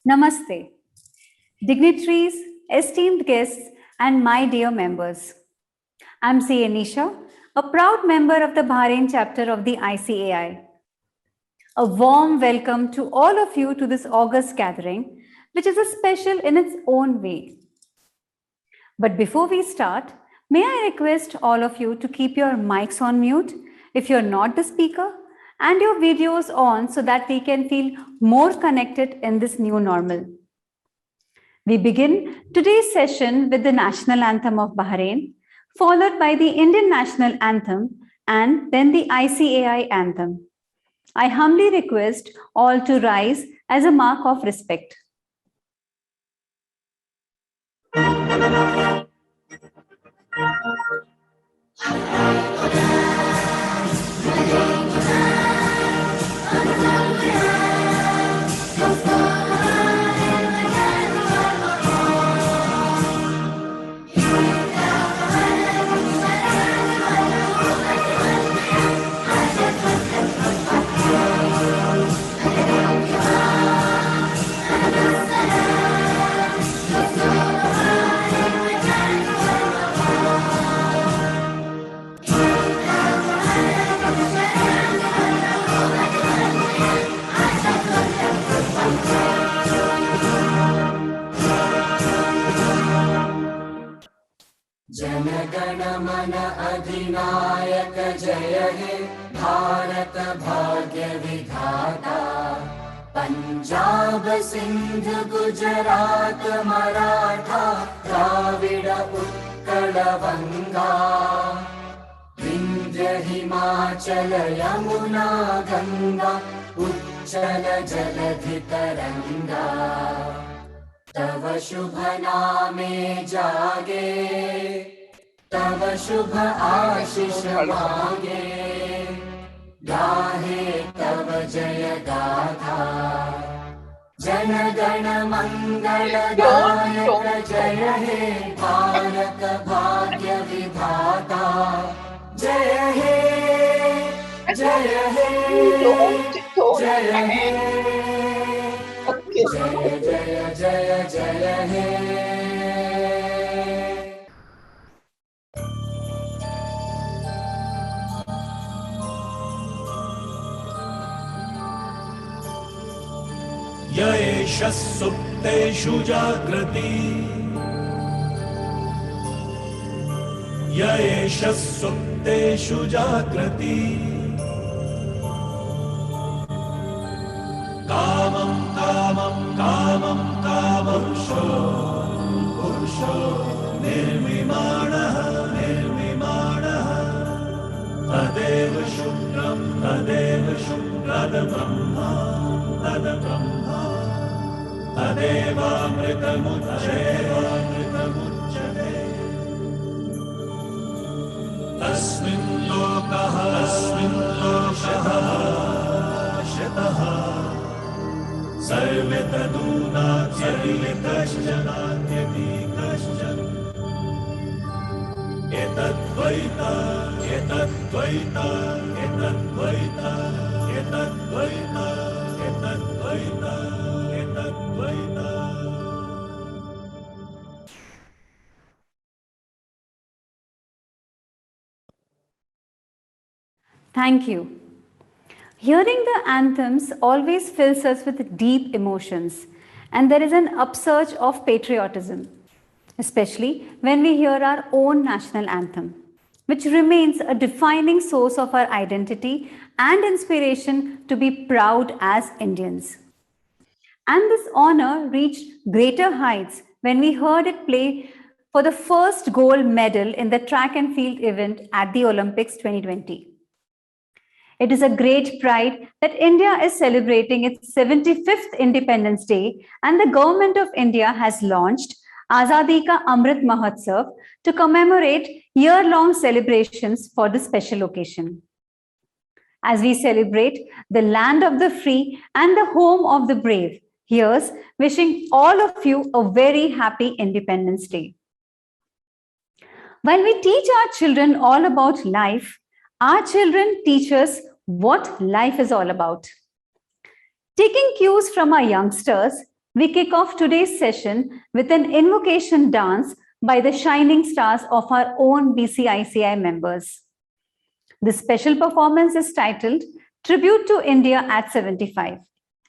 Namaste, dignitaries, esteemed guests, and my dear members. I'm C. Anisha, a proud member of the Bahrain chapter of the ICAI. A warm welcome to all of you to this August gathering, which is a special in its own way. But before we start, may I request all of you to keep your mics on mute if you're not the speaker, and your videos on so that we can feel more connected in this new normal. We begin today's session with the National Anthem of Bahrain, followed by the Indian National Anthem, and then the ICAI Anthem. I humbly request all to rise as a mark of respect. जनगण मन अधिनायक जय हे भारत भाग्य विधाता पंजाब सिंध गुजरात मराठा द्राविड़ उत्कल बंगा विंध्य हिमाचल यमुना गंगा उच्चल जलधि तरंगा तव शुभ नामे जागे तव शुभ आशीष मांगे गाहे तव जय गाथा जन गण मंगल दायक जय हे भारत भाग्य विधाता जय हे जय हे जय हे जय जय जय जय हे य एष सुप्तेषु जागृति य एष सुप्तेषु जागृति कामं कामं कामं कामपुरुषो पुरुषो निर्विमाणः निर्विमाणः तदेव शुक्रं तदेव शुक्रब्रह्मा तद्ब्रह्मा तदेवामृतमुच्यते तस्मिन् लोकः शतः सर्वे तदूनात्यपि कश्चन एतद्वैता एतद्वैता एतद्वैता एतद्वैता एतद्वैता एतद्वैता Thank you. Hearing the anthems always fills us with deep emotions, and there is an upsurge of patriotism, especially when we hear our own national anthem, which remains a defining source of our identity and inspiration to be proud as Indians. And this honor reached greater heights when we heard it play for the first gold medal in the track and field event at the Olympics 2020. It is a great pride that India is celebrating its 75th Independence Day, and the Government of India has launched Azadi Ka Amrit Mahotsav to commemorate year-long celebrations for this special occasion. As we celebrate the land of the free and the home of the brave, here's wishing all of you a very happy Independence Day. While we teach our children all about life, Our children teach us what life is all about. Taking cues from our youngsters, we kick off today's session with an invocation dance by the shining stars of our own BCICI members. This special performance is titled Tribute to India at 75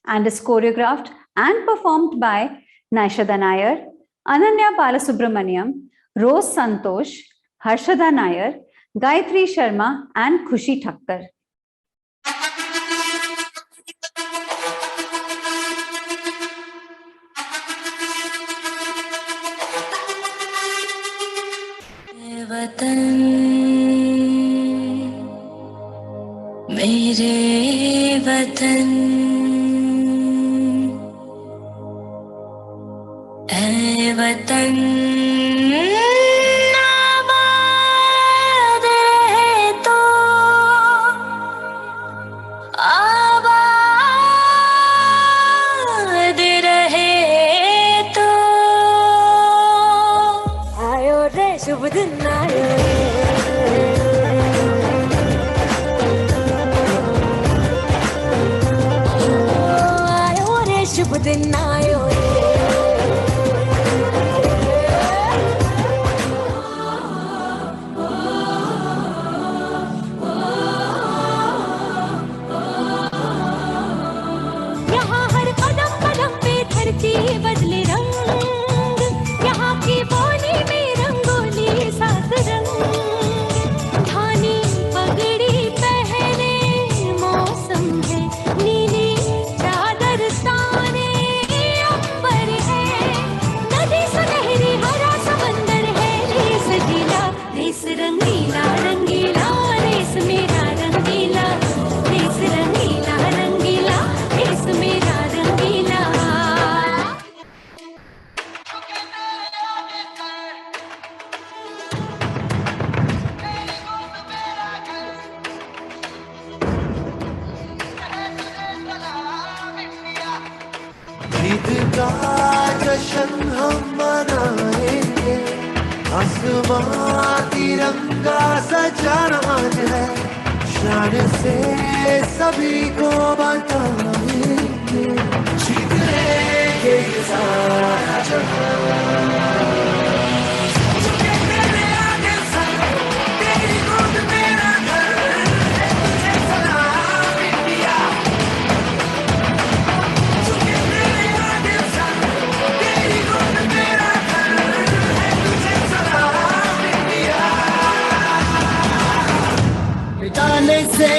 and is choreographed and performed by Naishada Nair, Ananya Balasubramaniam, Rose Santosh, Harshada Nair, Gayatri Sharma and Khushi Thakkar. वतन मेरे वतन ऐ वतन आबाद रहे तो आबाद रहे तो आयो रे शुभ दिन आयो रे शुभ दिन आयो रे यहाँ हर कदम कदम पे धरती बदले रंग, यहाँ की बोली में रंगोली सात रंग, धानी पगड़ी पहने मौसम है, नीली चादर ताने अंबर है, नदी सुनहरी हरा समंदर है, रेस गीला रेस रंगीला रंगीला रेस मेरा रंगीला, रेस रंगीला रंगीला रेस मेरा रंगीला। ईद का जश्न हम मनाएंगे, आसमां तिरंगा सजाना है, शान से सभी को बताएंगे, जीत लेंगे ये सारा जहां। मेरे आगे सर, तेरी गोद मेरा घर, तुझे सलाम इंडिया। मिटाने से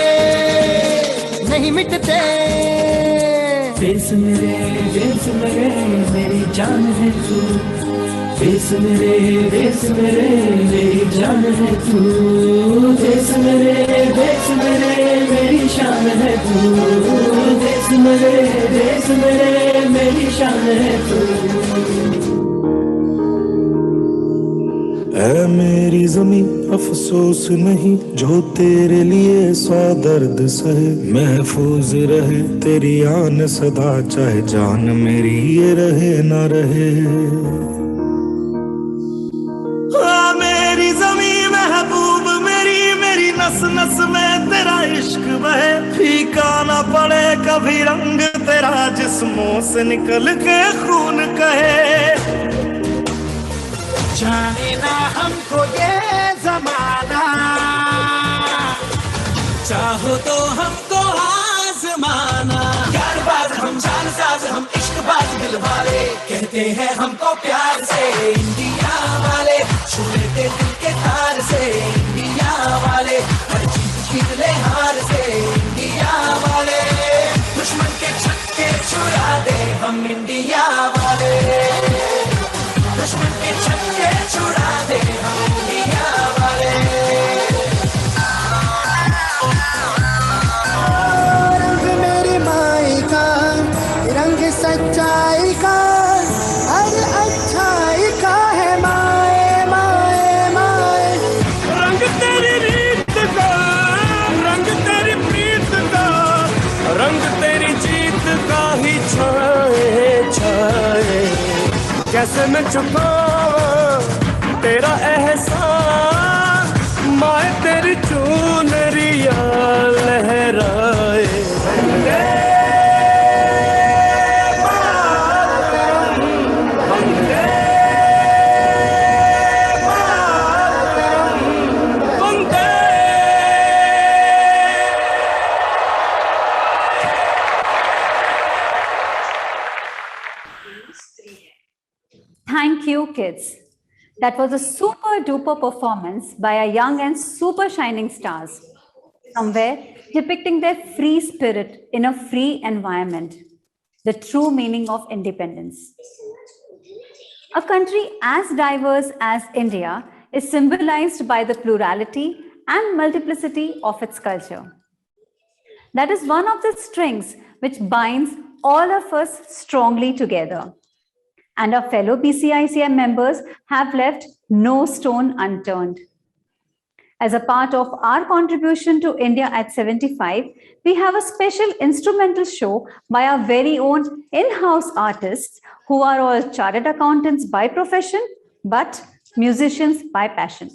नहीं मिटते देश मेरे मेरी जान है तू, देश मेरे मेरी जान है तू, देश मेरे मेरी शान है तू, देश मेरे मेरी शान है तू। ऐ मेरी ज़मीं अफसोस नहीं, जो तेरे लिए 100 दर्द सहे, महफूज रहे तेरी आन सदा, चाहे जान मेरी ये रहे ना रहे। मेरी ज़मीं महबूब मेरी नस नस में तेरा इश्क बहे, फीका ना पड़े कभी रंग तेरा, जिस्मों से निकल के खून कहे। जाने ना हमको ये जमाना, चाहो तो हमको आजमाना, यारबाज हम जानसाज हम इश्कबाज दिल वाले, कहते हैं हमको प्यार से इंडिया वाले, छू लेते दिल के तार से इंडिया वाले, हर जीत जीत ले हार से इंडिया वाले, दुश्मन के छक्के छुड़ा दे हम इंडिया वाले, दुश्मन के छक्के छुड़ा दे हम इंडिया वाले। रंग मेरी माई का, रंग सच्चाई का, अरे अच्छाई का है माए माए माए। रंग तेरी रीत का, रंग तेरी प्रीत का, रंग तेरी जीत का ही छाए छाए। कैसे मैं छुपाऊं तेरा एहसास, माए तेरी चुनरी Kids. That was a super duper performance by our young and super shining stars, somewhere depicting their free spirit in a free environment, the true meaning of independence. A country as diverse as India is symbolized by the plurality and multiplicity of its culture. That is one of the strings which binds all of us strongly together. And our fellow BCICI members have left no stone unturned. As a part of our contribution to India at 75, we have a special instrumental show by our very own in-house artists who are all chartered accountants by profession, but musicians by passion.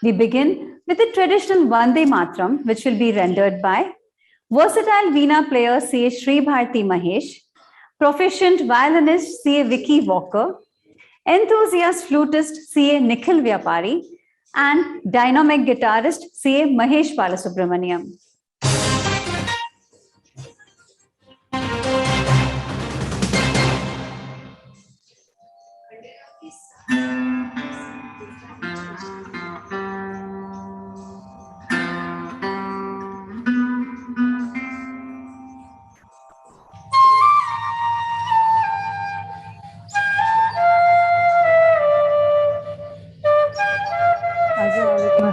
We begin with the traditional Vande Matram, which will be rendered by versatile Veena player C.A. Sri Bharti Mahesh, proficient violinist C.A. Vicky Walker, enthusiast flutist C.A. Nikhil Vyapari, and dynamic guitarist C.A. Mahesh Balasubramaniam.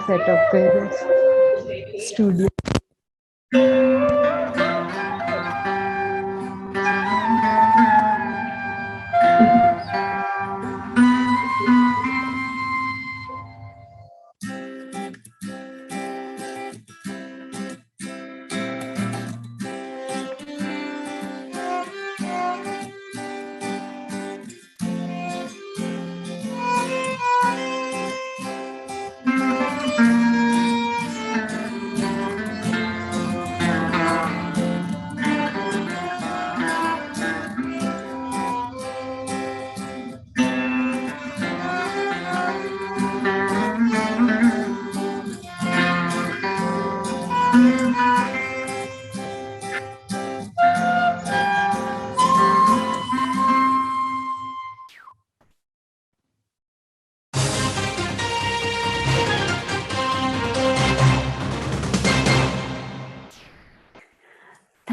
Setup कर studio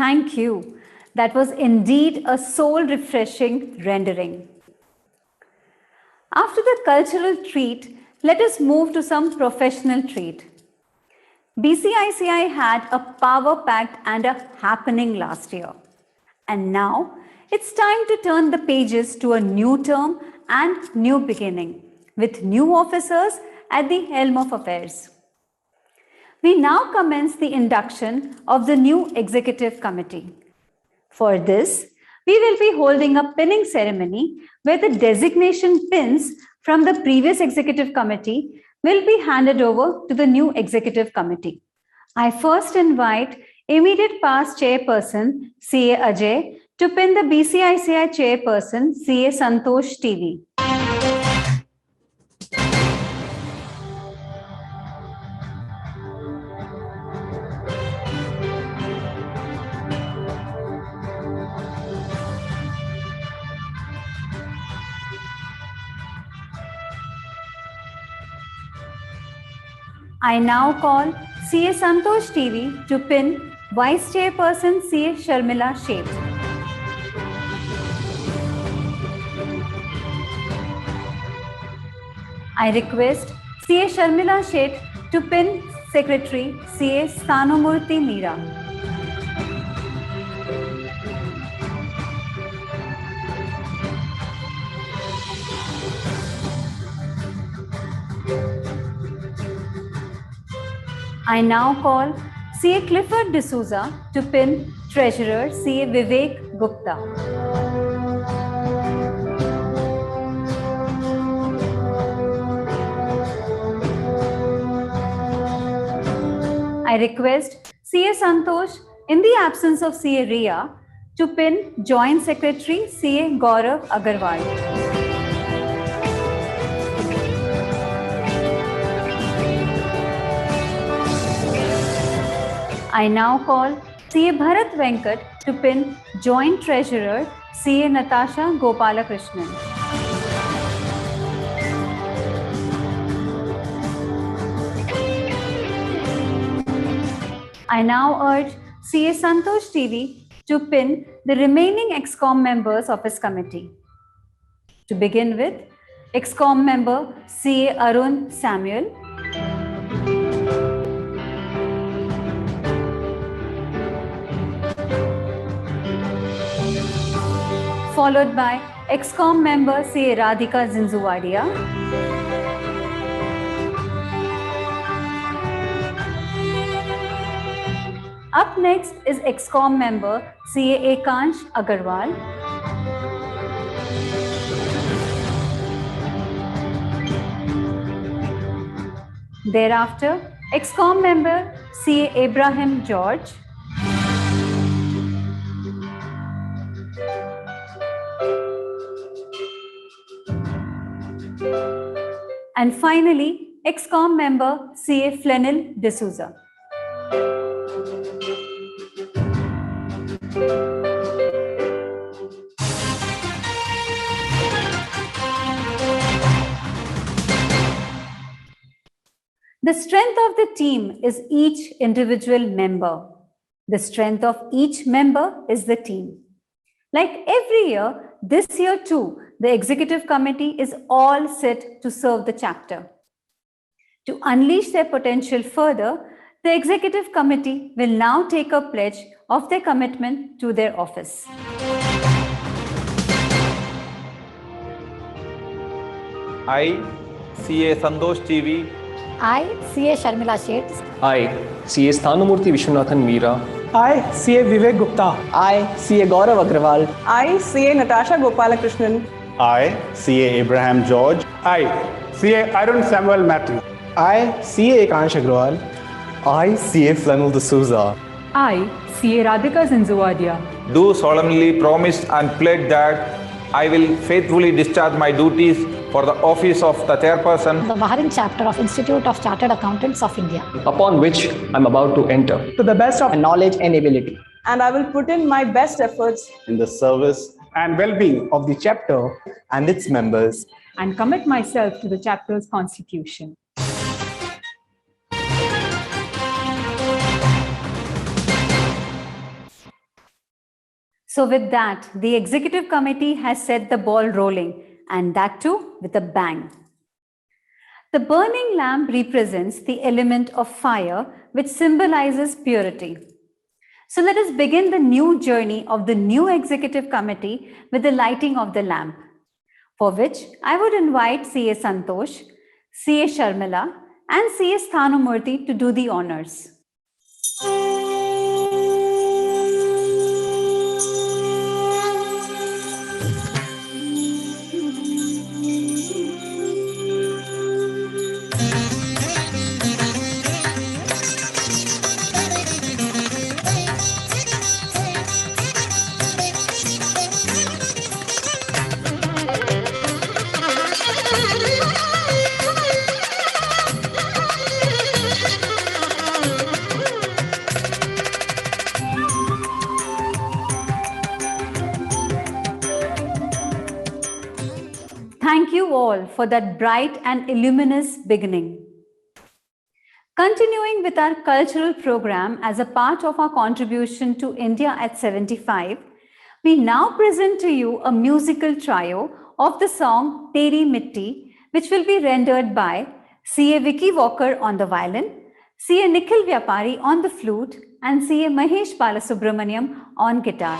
Thank you. That was indeed a soul-refreshing rendering. After the cultural treat, let us move to some professional treat. BCICI had a power-packed and a happening last year. And now, it's time to turn the pages to a new term and new beginning, with new officers at the helm of affairs. We now commence the induction of the new executive committee. For this, we will be holding a pinning ceremony where the designation pins from the previous executive committee will be handed over to the new executive committee. I first invite immediate past chairperson C.A. Ajay to pin the BCICI chairperson C.A. Santosh TV. I now call C.A. Santosh TV to pin Vice Chairperson C.A. Sharmila Sheth. I request C.A. Sharmila Sheth to pin Secretary C.A. Stanumurthy Meera. I now call C.A. Clifford D'Souza to pin Treasurer C.A. Vivek Gupta. I request C.A. Santosh, in the absence of C.A. Riya, to pin Joint Secretary C.A. Gaurav Agarwal. I now call C.A. Bharat Venkat to pin Joint Treasurer C.A. Natasha Gopalakrishnan. I now urge CA Santosh TV to pin the remaining ExCom members of his committee. To begin with, ExCom member CA Arun Samuel, followed by ExCom member CA Radhika Zinzuwadia, up next is ExCom member CA Ekansh Agarwal, thereafter ExCom member CA Abraham George, and finally ExCom member CA Flenil D'Souza. The strength of the team is each individual member. The strength of each member is the team. Like every year, this year too, the executive committee is all set to serve the chapter. To unleash their potential further, the executive committee will now take a pledge of their commitment to their office. I, CA Santosh TV. I, CA Sharmila Sheth. I, CA Sthanamurthy Vishwanathan Meera. I, CA Vivek Gupta. I, CA Gaurav Agrawal. I, CA Natasha Gopalakrishnan. I, CA Abraham George. I, CA Arun Samuel Matthew. I, CA Ekansh Agrawal. I, CA Flenil D'Souza. I, CA Radhika Zinzuwadia. Do solemnly promise and pledge that I will faithfully discharge my duties for the office of the chairperson, the Baharin chapter of Institute of Chartered Accountants of India, upon which I am about to enter, to the best of my knowledge and ability. And I will put in my best efforts in the service and well-being of the chapter and its members, and commit myself to the chapter's constitution. So with that, the executive committee has set the ball rolling, and that too with a bang. The burning lamp represents the element of fire, which symbolizes purity. So let us begin the new journey of the new executive committee with the lighting of the lamp, for which I would invite CA Santosh, CA Sharmila, and CA Sthanamurthy to do the honors. Thank you all for that bright and illuminous beginning. Continuing with our cultural program as a part of our contribution to India at 75, we now present to you a musical trio of the song Teri Mitti, which will be rendered by CA Vicky Walker on the violin, CA Nikhil Vyapari on the flute, and CA Mahesh Balasubramaniam on guitar.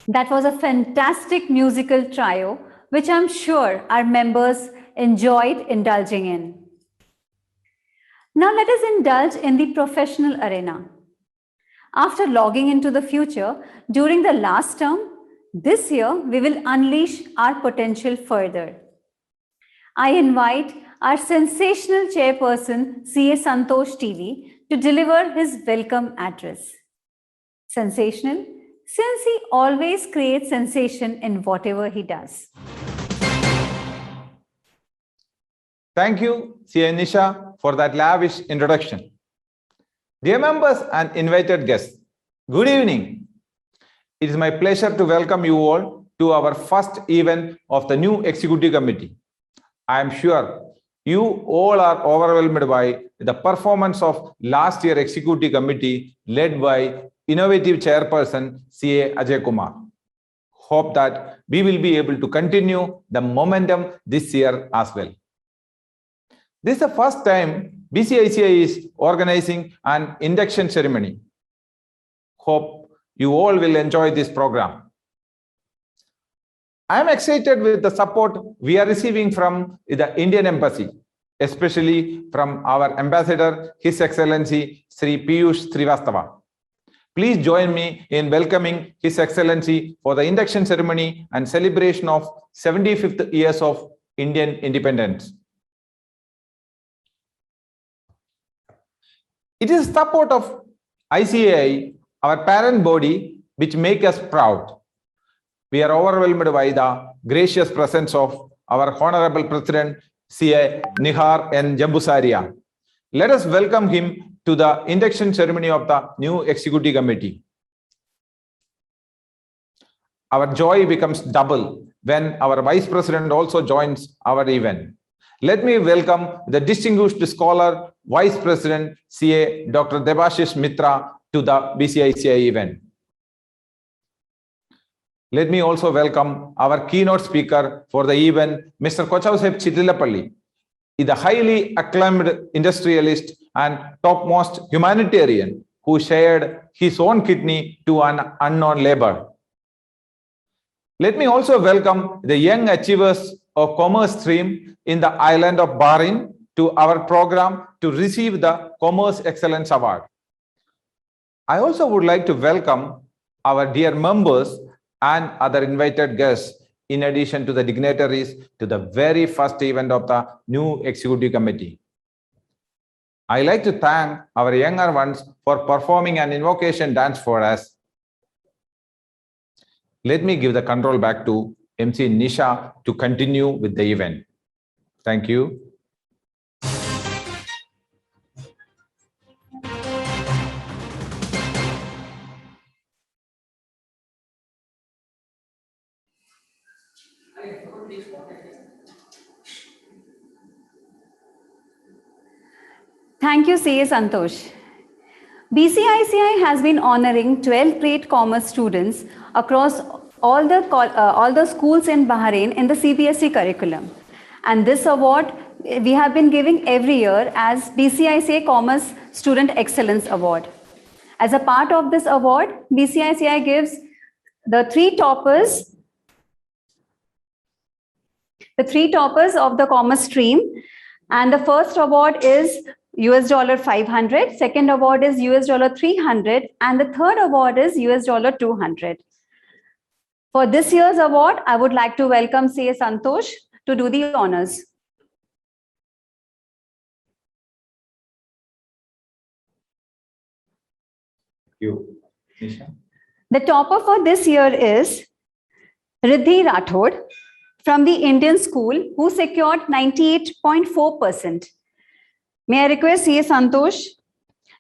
That was a fantastic musical trio, which I'm sure our members enjoyed indulging in. Now let us indulge in the professional arena. After logging into the future during the last term, this year we will unleash our potential further. I invite our sensational chairperson, CA Santosh TV, to deliver his welcome address. Sensational, since he always creates sensation in whatever he does. Thank you, CA Nisha, for that lavish introduction. Dear members and invited guests, good evening. It is my pleasure to welcome you all to our first event of the new Executive Committee. I am sure you all are overwhelmed by the performance of last year's Executive Committee led by innovative chairperson CA Ajay Kumar. Hope that we will be able to continue the momentum this year as well. This is the first time BCICI is organizing an induction ceremony. Hope you all will enjoy this program. I am excited with the support we are receiving from the Indian Embassy, especially from our Ambassador, His Excellency Sri Piyush Srivastava. Please join me in welcoming His Excellency for the induction ceremony and celebration of 75th years of Indian independence. It is support of ICAI, our parent body, which makes us proud. We are overwhelmed by the gracious presence of our Honorable President, CA Nihar N. Jambusaria. Let us welcome him to the induction ceremony of the new Executive Committee. Our joy becomes double when our Vice President also joins our event. Let me welcome the distinguished scholar, Vice President, CA Dr. Debashish Mitra to the BCICI event. Let me also welcome our keynote speaker for the event, Mr. Kochausep Chittilapalli, the highly acclaimed industrialist and topmost humanitarian who shared his own kidney to an unknown labor. Let me also welcome the young achievers of commerce stream in the island of Bahrain to our program to receive the Commerce Excellence Award. I also would like to welcome our dear members and other invited guests, in addition to the dignitaries, to the very first event of the new Executive Committee. I like to thank our younger ones for performing an invocation dance for us. Let me give the control back to MC Nisha to continue with the event. Thank you. Thank you, CA Santosh. BCICI has been honoring 12th grade commerce students across all the schools in Bahrain in the CBSE curriculum. And this award we have been giving every year as BCICI Commerce Student Excellence Award. As a part of this award, BCICI gives the three toppers of the commerce stream. And the first award is $500, second award is $300, and the third award is $200. For this year's award, I would like to welcome CA Santosh to do the honors. Thank you, Nisha. The topper for this year is Riddhi Rathod from the Indian School, who secured 98.4%. May I request CA Santosh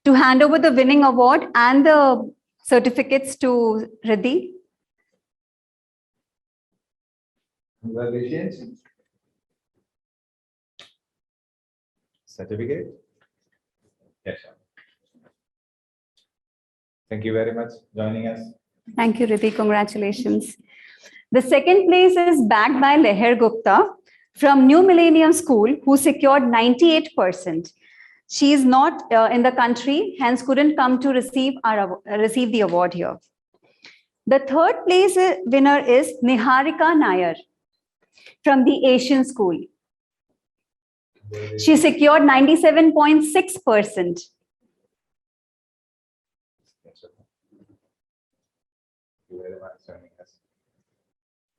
to hand over the winning award and the certificates to Riddhi. Congratulations. Certificate? Yes, sir. Thank you very much for joining us. Thank you, Riddhi. Congratulations. The second place is backed by Leher Gupta from New Millennium School, who secured 98%. She is not in the country, hence couldn't come to receive the award here. The third place winner is Niharika Nair from the Asian School. She secured 97.6%.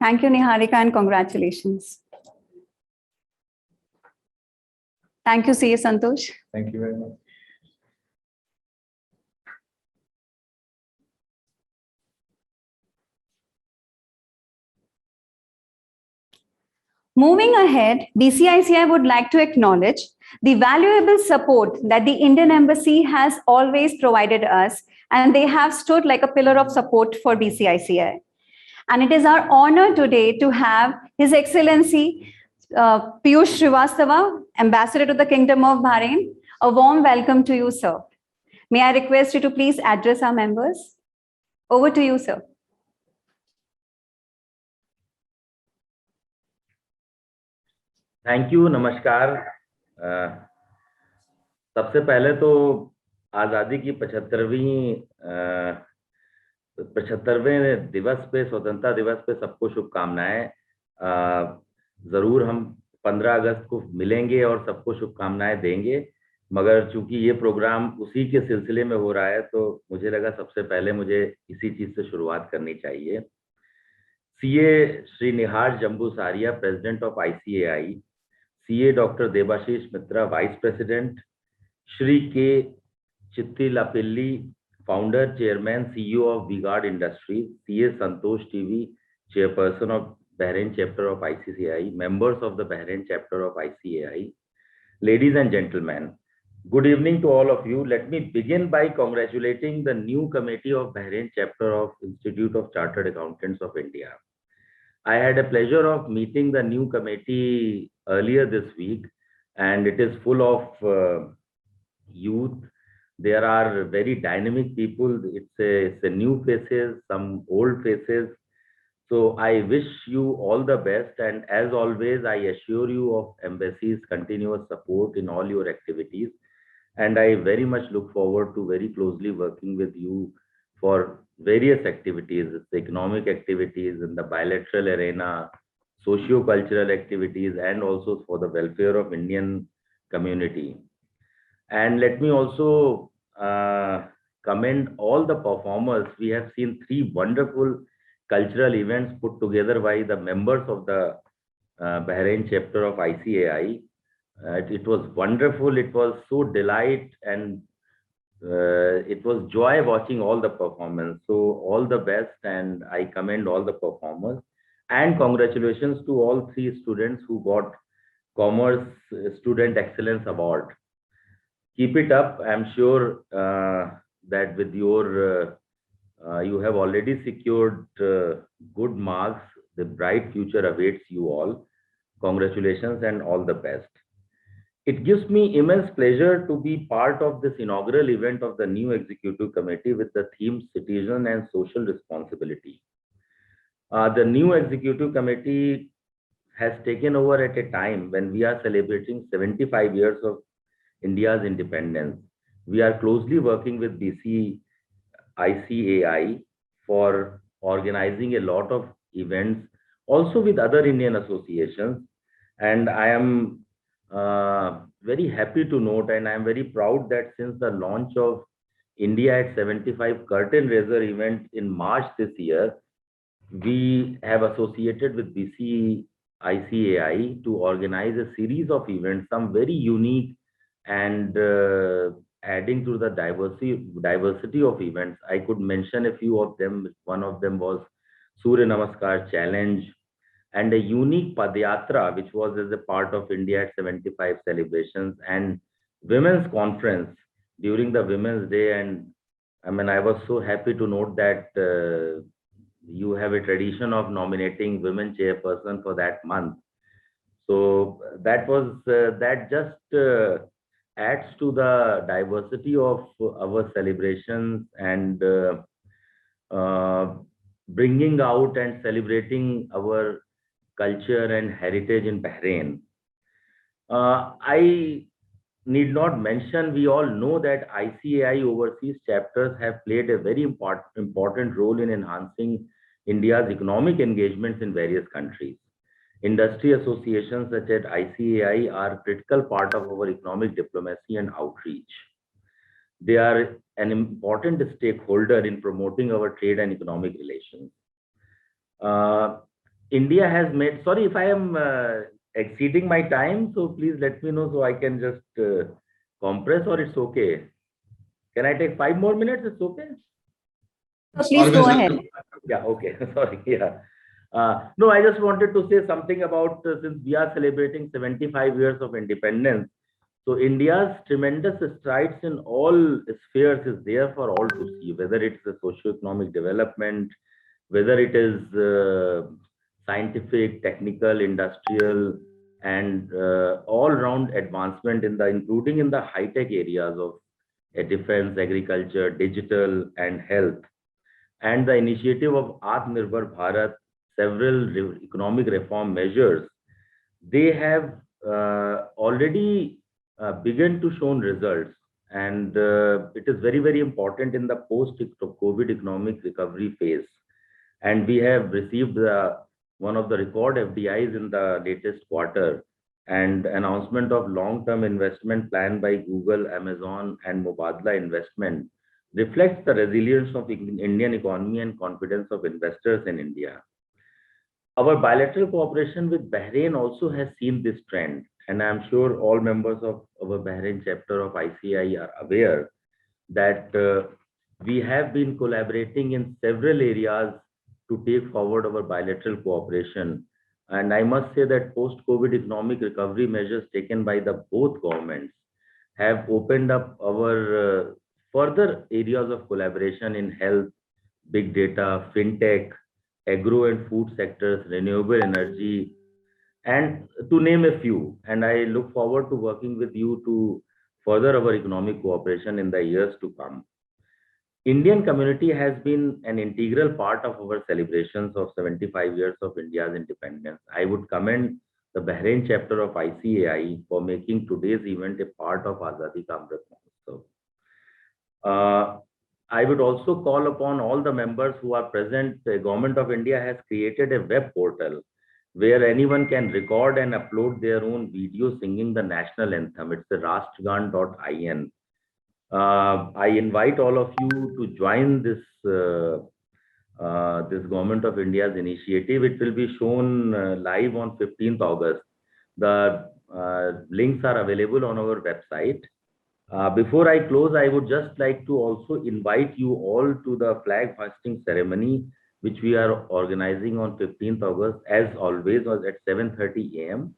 Thank you, Niharika, and congratulations. Thank you, CA Santosh. Thank you very much. Moving ahead, BCICI would like to acknowledge the valuable support that the Indian Embassy has always provided us, and they have stood like a pillar of support for BCICI. And it is our honor today to have His Excellency Piyush Srivastava, Ambassador to the Kingdom of Bahrain. A warm welcome to you, sir. May I request you to please address our members? Over to you, sir. Thank you, नमस्कार। सबसे पहले तो आज़ादी की 75वें दिवस पे, स्वतंत्रता दिवस पे सबको शुभकामनाएं। ज़रूर हम 15 अगस्त को मिलेंगे और सबको शुभकामनाएं देंगे, मगर चूंकि ये प्रोग्राम उसी के सिलसिले में हो रहा है तो मुझे लगा सबसे पहले मुझे इसी चीज़ से शुरुआत करनी चाहिए। CA Shri Nihar Jambusaria, president of ICAI, CA doctor Debashish Mitra, vice president, Shri K Chittilappilly, founder, chairman, CEO of V Guard Industries, CA Santosh TV, chairperson of Bahrain chapter of ICCI, members of the Bahrain chapter of ICAI, ladies and gentlemen, good evening to all of you. Let me begin by congratulating the new committee of Bahrain chapter of Institute of Chartered Accountants of India. I had a pleasure of meeting the new committee earlier this week, and it is full of youth. There are very dynamic people. It's a new faces, some old faces. So I wish you all the best, and as always, I assure you of Embassy's continuous support in all your activities, and I very much look forward to very closely working with you for various activities, economic activities in the bilateral arena, socio-cultural activities, and also for the welfare of Indian community. And let me also commend all the performers. We have seen 3 wonderful cultural events put together by the members of the Bahrain chapter of ICAI. It was wonderful. It was so delight, and it was joy watching all the performance. So all the best, and I commend all the performers, and congratulations to all 3 students who got Commerce Student Excellence Award. Keep it up. I'm sure that with your you have already secured good marks. The bright future awaits you all. Congratulations and all the best. It gives me immense pleasure to be part of this inaugural event of the new executive committee with the theme Citizen and Social Responsibility. The new executive committee has taken over at a time when we are celebrating 75 years of India's independence. We are closely working with ICAI for organizing a lot of events, also with other Indian associations. And I am very happy to note, and I am very proud that since the launch of India at 75 curtain raiser event in March this year, we have associated with ICAI to organize a series of events, some very unique and adding to the diversity of events. I could mention a few of them. One of them was Surya Namaskar Challenge and a unique Padyatra, which was as a part of India at 75 celebrations, and Women's Conference during the Women's Day. And I mean, I was so happy to note that you have a tradition of nominating women chairperson for that month. So that was that just adds to the diversity of our celebrations and bringing out and celebrating our culture and heritage in Bahrain. I need not mention, we all know that ICAI overseas chapters have played a very important role in enhancing India's economic engagements in various countries. Industry associations such as ICAI are a critical part of our economic diplomacy and outreach. They are an important stakeholder in promoting our trade and economic relations. India has made, sorry if I am exceeding my time, so please let me know so I can just compress, or it's okay. Can I take 5 more minutes? It's okay. Please go ahead. Yeah, okay. Sorry. Yeah. No, I just wanted to say something about since we are celebrating 75 years of independence. So India's tremendous strides in all spheres is there for all to see, whether it's the socio-economic development, whether it is scientific, technical, industrial, and all-round advancement in the, including in the high-tech areas of defense, agriculture, digital, and health. And the initiative of Atmanirbhar Bharat, several economic reform measures, they have already begun to show results. And it is very, very important in the post-COVID economic recovery phase. And we have received one of the record FDIs in the latest quarter, and announcement of long-term investment plan by Google, Amazon, and Mubadala Investment reflects the resilience of the Indian economy and confidence of investors in India. Our bilateral cooperation with Bahrain also has seen this trend, and I'm sure all members of our Bahrain chapter of ICAI are aware that we have been collaborating in several areas to take forward our bilateral cooperation. And I must say that post-COVID economic recovery measures taken by the both governments have opened up our further areas of collaboration in health, big data, fintech, agro and food sectors, renewable energy, and to name a few. And I look forward to working with you to further our economic cooperation in the years to come. Indian community has been an integral part of our celebrations of 75 years of India's independence. I would commend the Bahrain chapter of ICAI for making today's event a part of Azadi Ka Amrit Mahotsav. I would also call upon all the members who are present. The Government of India has created a web portal where anyone can record and upload their own video singing the national anthem. It's the rashtragan.in. I invite all of you to join this this Government of India's initiative. It will be shown live on 15th August. The links are available on our website. Before I close, I would just like to also invite you all to the flag hoisting ceremony, which we are organizing on 15th August, as always, was at 7:30 a.m.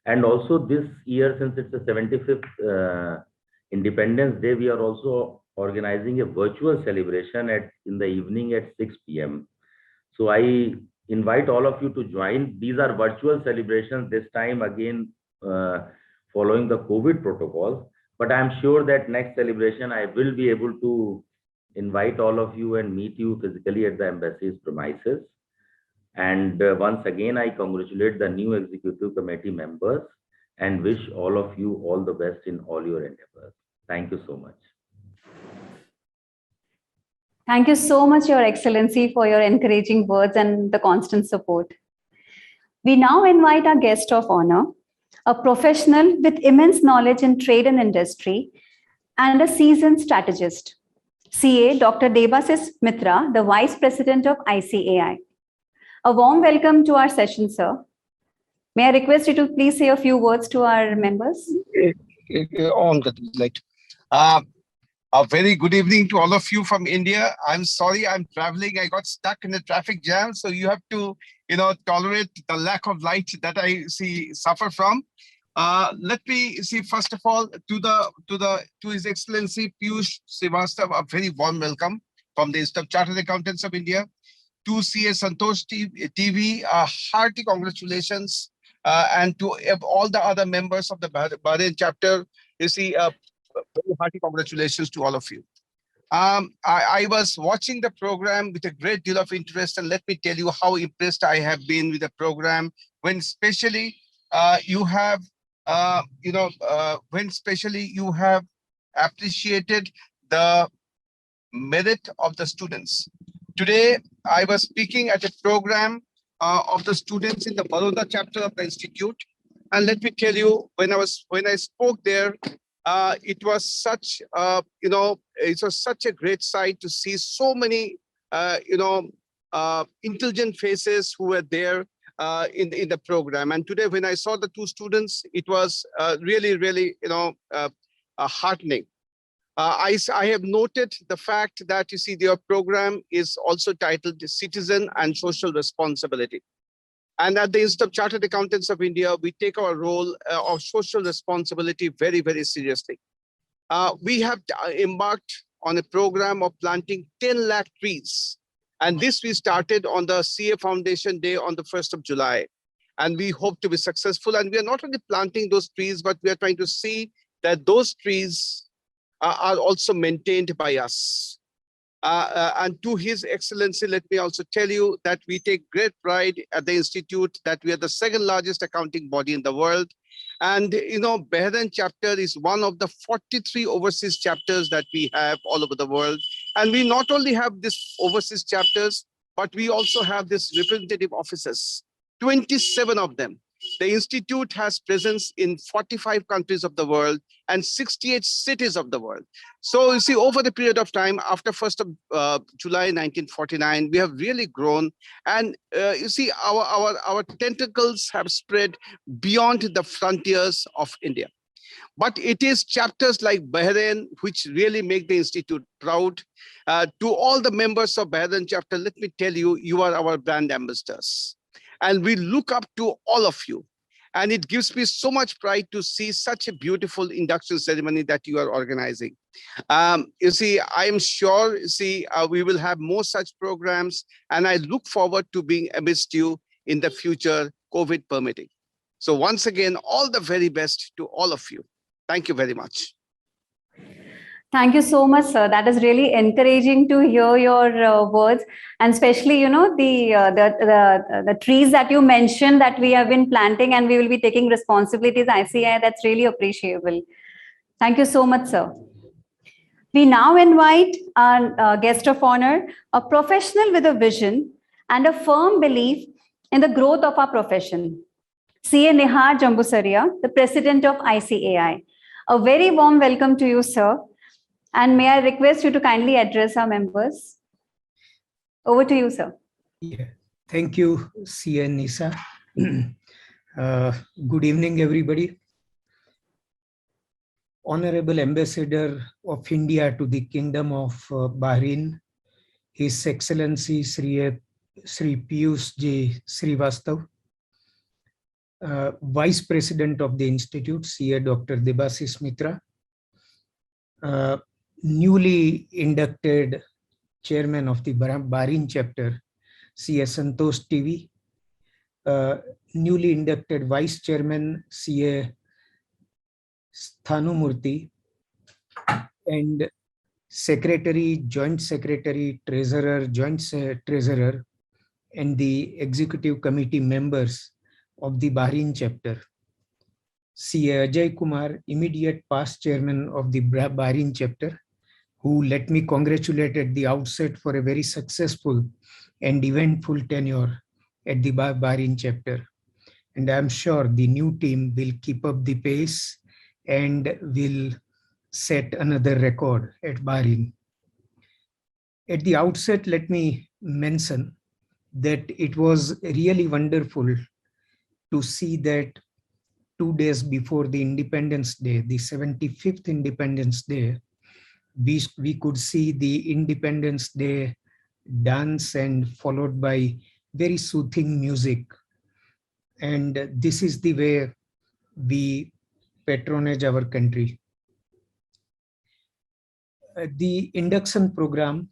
And also this year, since it's the 75th Independence Day, we are also organizing a virtual celebration in the evening at 6 p.m. So I invite all of you to join. These are virtual celebrations this time, again following the COVID protocols. But I'm sure that next celebration I will be able to invite all of you and meet you physically at the embassy's premises. And once again, I congratulate the new executive committee members and wish all of you all the best in all your endeavors. Thank you so much. Thank you so much, Your Excellency, for your encouraging words and the constant support. We now invite our guest of honor, a professional with immense knowledge in trade and industry and a seasoned strategist, CA Dr. Debashish Mitra, the Vice President of ICAI. A warm welcome to our session, sir. May I request you to please say a few words to our members? On the light. A very good evening to all of you from India. I'm sorry I'm traveling. I got stuck in a traffic jam, so you have to, tolerate the lack of light that I suffer from. Let me see, first of all, to His Excellency Piyush Srivastava, a very warm welcome from the Institute of Chartered Accountants of India. To CA Santosh TV, hearty congratulations, and to all the other members of the Bahrain chapter, very hearty congratulations to all of you. I was watching the program with a great deal of interest, and let me tell you how impressed I have been with the program, when especially you have when especially you have appreciated the merit of the students. Today, I was speaking at a program of the students in the Baroda chapter of the institute. And let me tell you, when I spoke there, it was such, it was such a great sight to see so many, intelligent faces who were there in the program. And today, when I saw the two students, it was really, really, heartening. I have noted the fact that, you see, their program is also titled Citizen and Social Responsibility. And at the Institute of Chartered Accountants of India, we take our role of social responsibility very, very seriously. We have embarked on a program of planting 10 lakh trees. And this we started on the CA Foundation Day on the 1st of July. And we hope to be successful. And we are not only planting those trees, but we are trying to see that those trees are also maintained by us. And to His Excellency, let me also tell you that we take great pride at the Institute that we are the second largest accounting body in the world. And, Bahrain chapter is one of the 43 overseas chapters that we have all over the world. And we not only have these overseas chapters, but we also have these representative offices, 27 of them. The Institute has presence in 45 countries of the world and 68 cities of the world. So you see, over the period of time, after 1st of July 1949, we have really grown. And you see, our tentacles have spread beyond the frontiers of India. But it is chapters like Bahrain which really make the Institute proud. To all the members of Bahrain chapter, let me tell you, you are our brand ambassadors. And we look up to all of you. And it gives me so much pride to see such a beautiful induction ceremony that you are organizing. You see, I am sure, we will have more such programs, and I look forward to being amidst you in the future, COVID permitting. So once again, all the very best to all of you. Thank you very much. Thank you so much, sir. That is really encouraging to hear your words, and especially, the trees that you mentioned that we have been planting and we will be taking responsibilities ICAI. That's really appreciable. Thank you so much, sir. We now invite our guest of honor, a professional with a vision and a firm belief in the growth of our profession, CA Nihar Jambusaria, the president of ICAI. A very warm welcome to you, sir. And may I request you to kindly address our members? Over to you, sir. Yeah. Thank you, CA Nisa. Good evening, everybody. Honorable Ambassador of India to the Kingdom of Bahrain, His Excellency Sri Piyush J. Srivastav, Vice President of the Institute, CA Dr. Debashish Mitra, newly inducted Chairman of the Bahrain chapter, CA Santosh TV, newly inducted Vice Chairman, CA Thanumurthy, and Secretary, Joint Secretary, Treasurer, Joint Treasurer, and the Executive Committee members of the Bahrain chapter. CA Ajay Kumar, immediate past Chairman of the Bahrain chapter, who, let me congratulate at the outset for a very successful and eventful tenure at the Bahrain chapter. And I'm sure the new team will keep up the pace and will set another record at Bahrain. At the outset, let me mention that it was really wonderful to see that 2 days before the Independence Day, the 75th Independence Day, we could see the Independence Day dance and followed by very soothing music. And this is the way we patronage our country. The induction program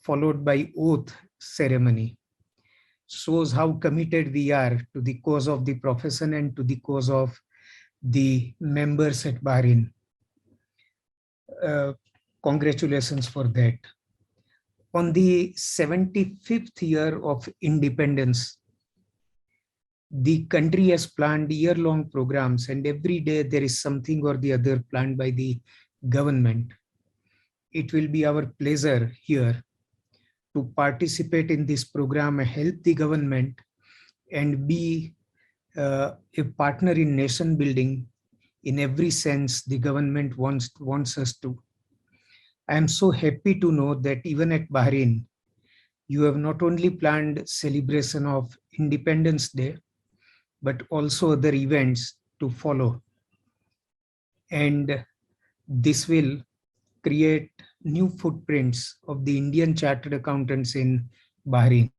followed by oath ceremony shows how committed we are to the cause of the profession and to the cause of the members at Bahrain. Congratulations for that. On the 75th year of independence, The country has planned year-long programs, and every day there is something or the other planned by the government. It will be our pleasure here to participate in this program, help the government, and be a partner in nation building in every sense the government wants us to. I am so happy to know that even at Bahrain, you have not only planned celebration of Independence Day, but also other events to follow. And this will create new footprints of the Indian Chartered Accountants in Bahrain.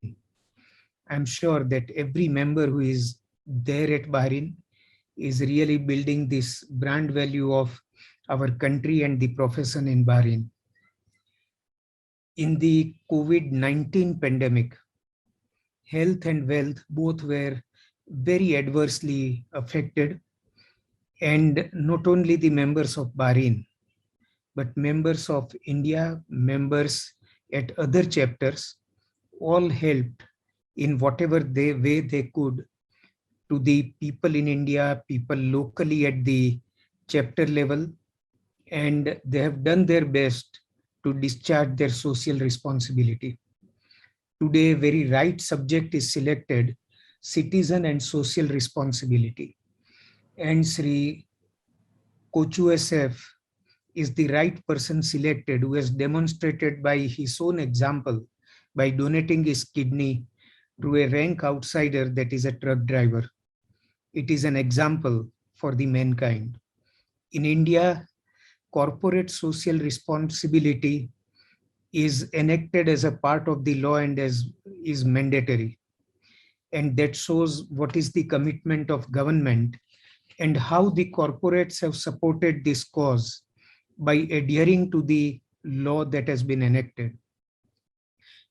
I'm sure that every member who is there at Bahrain is really building this brand value of our country and the profession in Bahrain. In the COVID-19 pandemic, health and wealth both were very adversely affected, and not only the members of Bahrain, but members of India, members at other chapters, all helped in whatever way they could to the people in India, people locally at the chapter level, and they have done their best to discharge their social responsibility. Today, very right subject is selected, citizen and social responsibility. And Sri Kochu is the right person selected, who has demonstrated by his own example, by donating his kidney to a rank outsider, that is a truck driver. It is an example for the mankind. In India, corporate social responsibility is enacted as a part of the law and is mandatory. And that shows what is the commitment of government and how the corporates have supported this cause by adhering to the law that has been enacted.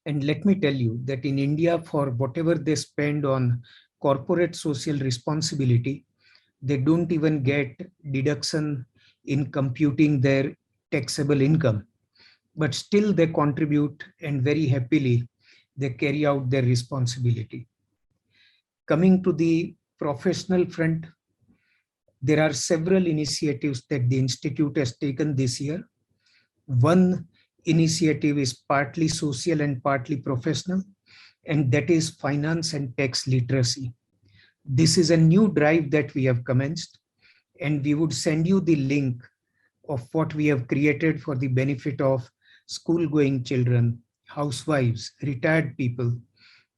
And let me tell you that in India, for whatever they spend on corporate social responsibility, they don't even get deduction in computing their taxable income, but still they contribute, and very happily they carry out their responsibility. Coming to the professional front, there are several initiatives that the Institute has taken this year. One initiative is partly social and partly professional, and that is finance and tax literacy. This is a new drive that we have commenced, and we would send you the link of what we have created for the benefit of school-going children, housewives, retired people,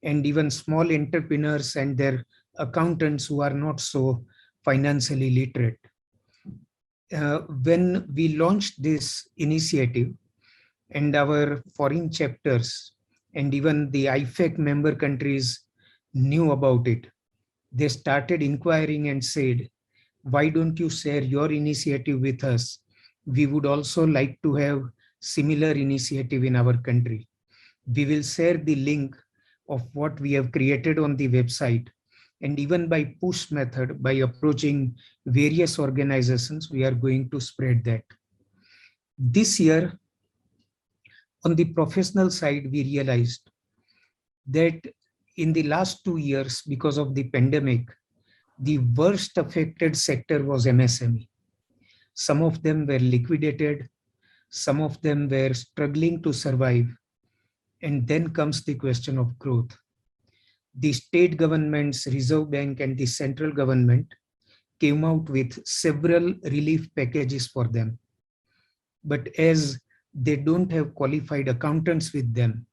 and even small entrepreneurs and their accountants who are not so financially literate. When we launched this initiative, and our foreign chapters and even the IFAC member countries knew about it, they started inquiring and said, why don't you share your initiative with us? We would also like to have similar initiative in our country. We will share the link of what we have created on the website, and even by push method, by approaching various organizations, we are going to spread that. This year, on the professional side, we realized that in the last 2 years, because of the pandemic, the worst affected sector was MSME. Some of them were liquidated, some of them were struggling to survive. And then comes the question of growth. The state governments, Reserve Bank and the central government came out with several relief packages for them. But as they don't have qualified accountants with them,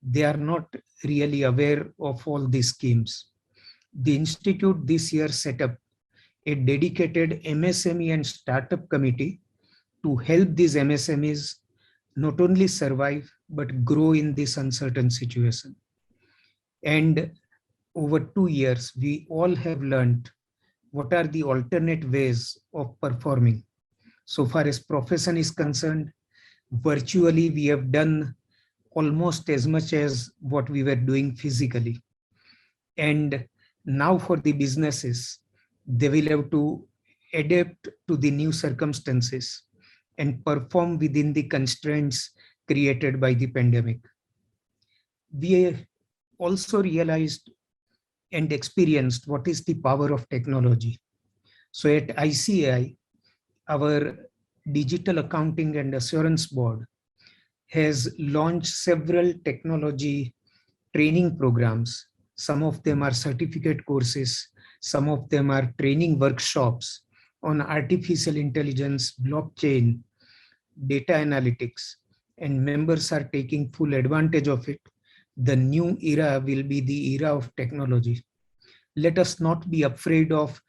they are not really aware of all these schemes. The Institute this year set up a dedicated MSME and startup committee to help these MSMEs not only survive, but grow in this uncertain situation. And over 2 years, we all have learned what are the alternate ways of performing. So far as profession is concerned, virtually we have done almost as much as what we were doing physically. And now for the businesses, they will have to adapt to the new circumstances and perform within the constraints created by the pandemic. We also realized and experienced what is the power of technology. So at ICAI, our Digital Accounting and Assurance Board has launched several technology training programs. Some of them are certificate courses, some of them are training workshops on artificial intelligence, blockchain, data analytics, and members are taking full advantage of it. The new era will be the era of technology. Let us not be afraid of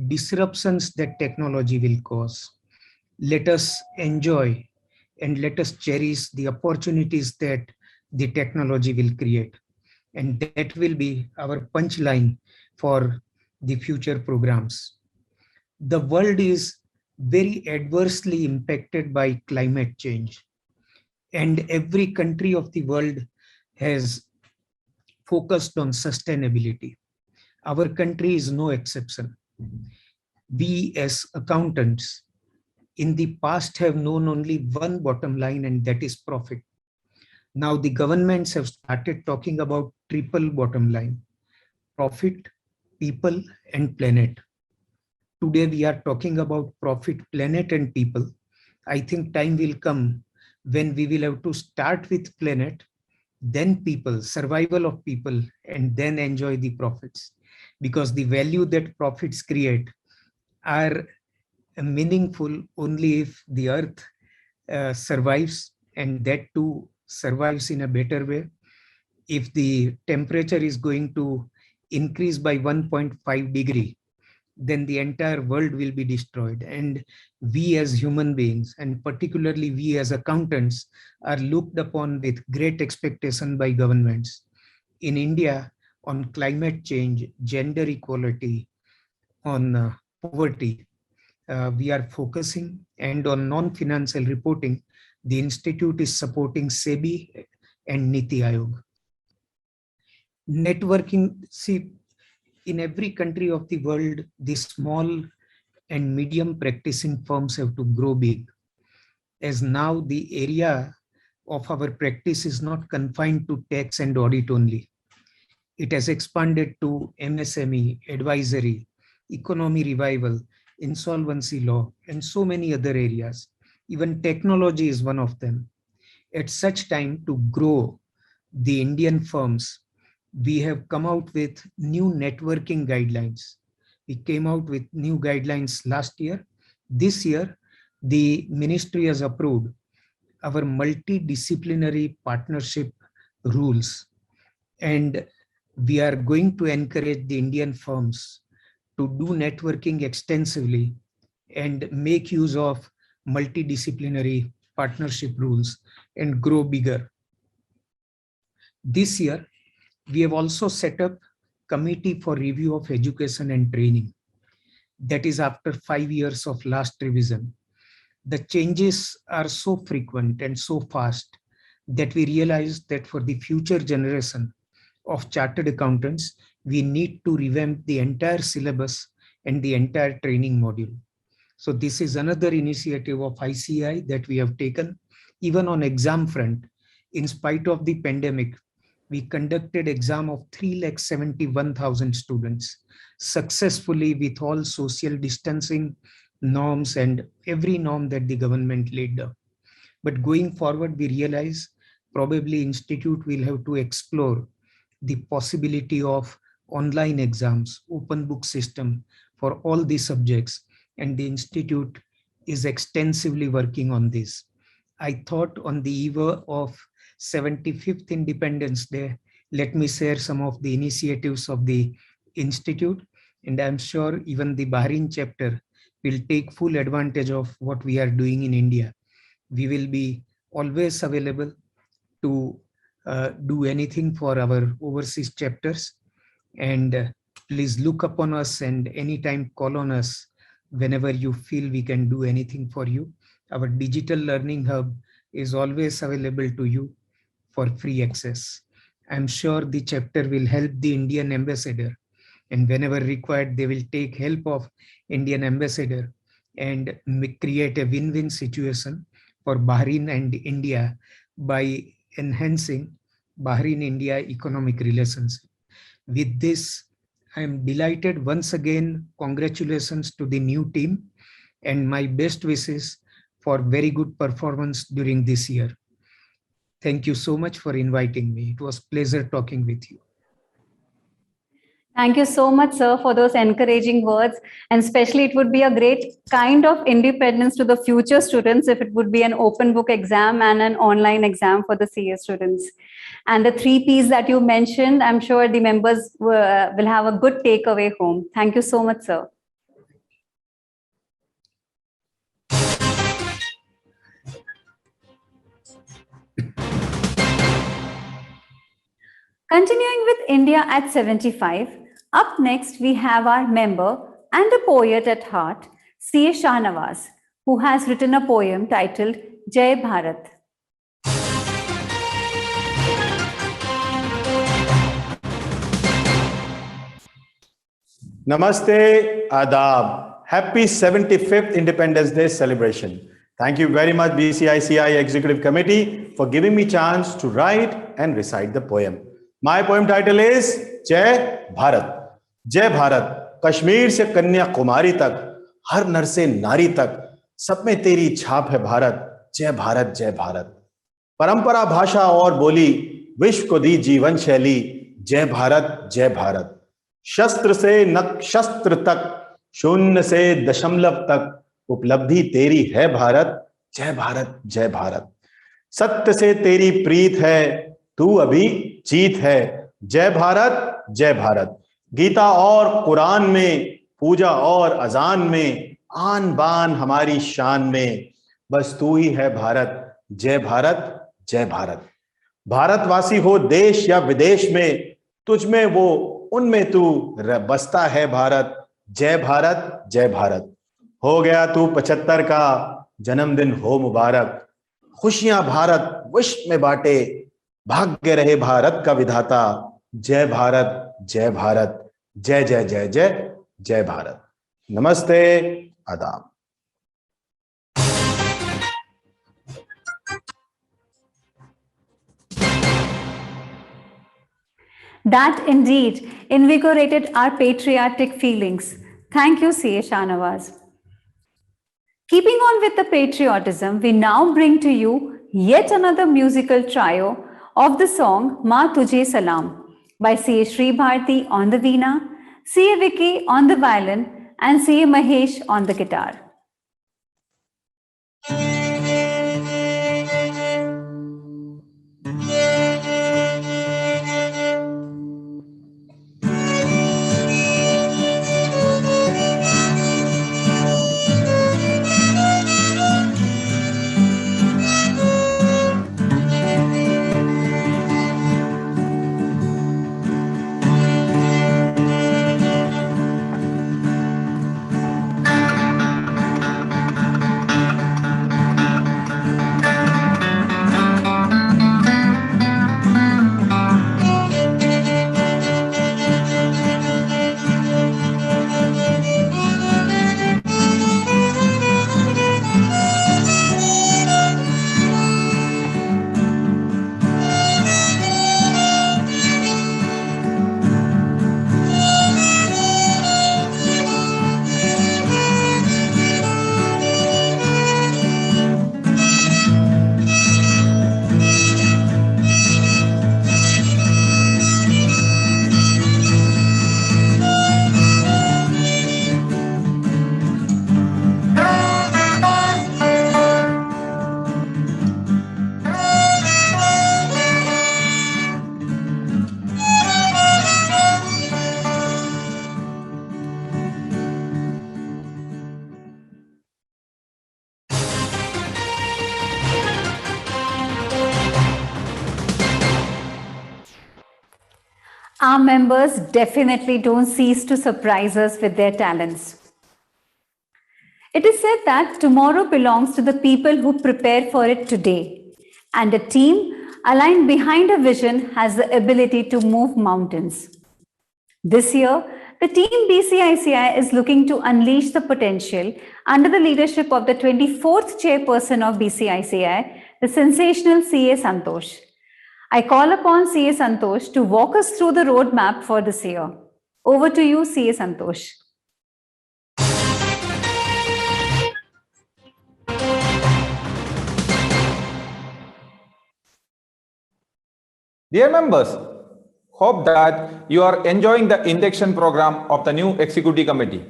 disruptions that technology will cause. Let us enjoy and let us cherish the opportunities that the technology will create. And that will be our punchline for the future programs. The world is very adversely impacted by climate change, and every country of the world has focused on sustainability. Our country is no exception. We as accountants in the past have known only one bottom line, and that is profit. Now the governments have started talking about triple bottom line: profit, people, and planet. Today we are talking about profit, planet, and people. I think time will come when we will have to start with planet, then people, survival of people, and then enjoy the profits. Because the value that profits create are meaningful only if the earth survives, and that too survives in a better way. If the temperature is going to increase by 1.5 degree, then the entire world will be destroyed. And we as human beings, and particularly we as accountants, are looked upon with great expectation by governments. In India, on climate change, gender equality, on poverty, we are focusing, and on non-financial reporting, the Institute is supporting SEBI and Niti Aayog. Networking, see, in every country of the world, the small and medium practicing firms have to grow big. As now the area of our practice is not confined to tax and audit only. It has expanded to MSME, advisory, economy revival, insolvency law, and so many other areas. Even technology is one of them. At such time, to grow the Indian firms, we have come out with new networking guidelines. We came out with new guidelines last year. This year, the ministry has approved our multidisciplinary partnership rules. And we are going to encourage the Indian firms to do networking extensively and make use of multidisciplinary partnership rules and grow bigger. This year, we have also set up Committee for Review of Education and Training. That is after 5 years of last revision. The changes are so frequent and so fast that we realized that for the future generation of chartered accountants, we need to revamp the entire syllabus and the entire training module. So this is another initiative of ICAI that we have taken. Even on exam front, in spite of the pandemic, we conducted exam of 371,000 students successfully with all social distancing norms and every norm that the government laid down. But going forward, we realize probably Institute will have to explore the possibility of online exams, open book system for all these subjects, and the Institute is extensively working on this. I thought on the eve of 75th Independence Day, let me share some of the initiatives of the Institute, and I'm sure even the Bahrain chapter will take full advantage of what we are doing in India. We will be always available to do anything for our overseas chapters, and please look upon us and anytime call on us whenever you feel we can do anything for you. Our digital learning hub is always available to you for free access. I'm sure the chapter will help the Indian ambassador, and whenever required, they will take help of Indian ambassador and create a win-win situation for Bahrain and India by enhancing Bahrain-India economic relations. With this, I am delighted once again. Congratulations to the new team and my best wishes for very good performance during this year. Thank you so much for inviting me. It was a pleasure talking with you. Thank you so much, sir, for those encouraging words. And especially it would be a great kind of independence to the future students if it would be an open book exam and an online exam for the CA students. And the 3 Ps that you mentioned, I'm sure the members will have a good takeaway home. Thank you so much, sir. Continuing with India at 75, up next we have our member and a poet at heart, CA Shahnawaz, who has written a poem titled Jai Bharat. Namaste, Adab. Happy 75th Independence Day celebration. Thank you very much, BCICI Executive Committee, for giving me chance to write and recite the poem. My poem title is Jai Bharat. जय भारत, कश्मीर से कन्याकुमारी तक, हर नर से नारी तक, सब में तेरी छाप है भारत। जय भारत, जय भारत। परंपरा, भाषा और बोली, विश्व को दी जीवन शैली। जय भारत, जय भारत। शस्त्र से नक्षत्र तक, शून्य से दशमलव तक, उपलब्धि तेरी है भारत। जय भारत, जय भारत। सत्य से तेरी प्रीत है, तू अभी जीत है। जय भारत, जय भारत। गीता और कुरान में, पूजा और अजान में, आन बान हमारी शान में, बस तू ही है भारत। जय भारत, जय भारत। भारतवासी हो देश या विदेश में, तुझ में वो उनमें तू बसता है भारत। जय भारत, जय भारत। हो गया तू 75 का, जन्मदिन हो मुबारक। खुशियां भारत विश्व में बांटे, भाग्य रहे भारत का विधाता। जय भारत, जय भारत। जय जय जय जय जय भारत। नमस्ते, आदाब। That indeed invigorated our patriotic feelings. Thank you, CA Shahnawaz. Keeping on with the patriotism, we now bring to you yet another musical trio of the song Ma Tujhe Salam by CA Sri Bharti on the veena, CA Vicky on the violin, and CA Mahesh on the guitar. Our members definitely don't cease to surprise us with their talents. It is said that tomorrow belongs to the people who prepare for it today, and a team aligned behind a vision has the ability to move mountains. This year, the team BCICI is looking to unleash the potential under the leadership of the 24th chairperson of BCICI, the sensational CA Santosh. I call upon CA Santosh to walk us through the roadmap for this year. Over to you, CA Santosh. Dear members, hope that you are enjoying the induction program of the new executive committee.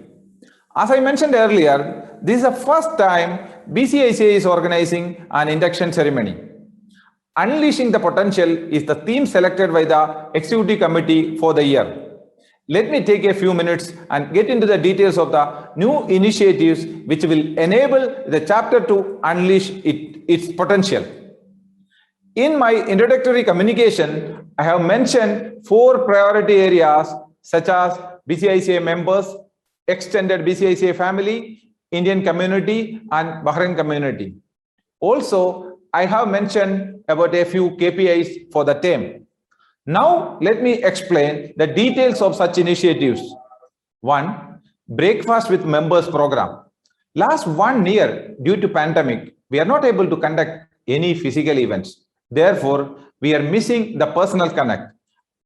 As I mentioned earlier, this is the first time BCICI is organizing an induction ceremony. Unleashing the potential is the theme selected by the executive committee for the year. Let me take a few minutes and get into the details of the new initiatives which will enable the chapter to unleash its potential. In my introductory communication, I have mentioned 4 priority areas such as BCICI members, extended BCICI family, Indian community, and Bahrain community. Also, I have mentioned about a few KPIs for the term. Now, let me explain the details of such initiatives. 1. Breakfast with Members program. Last 1 year, due to pandemic, we are not able to conduct any physical events. Therefore, we are missing the personal connect.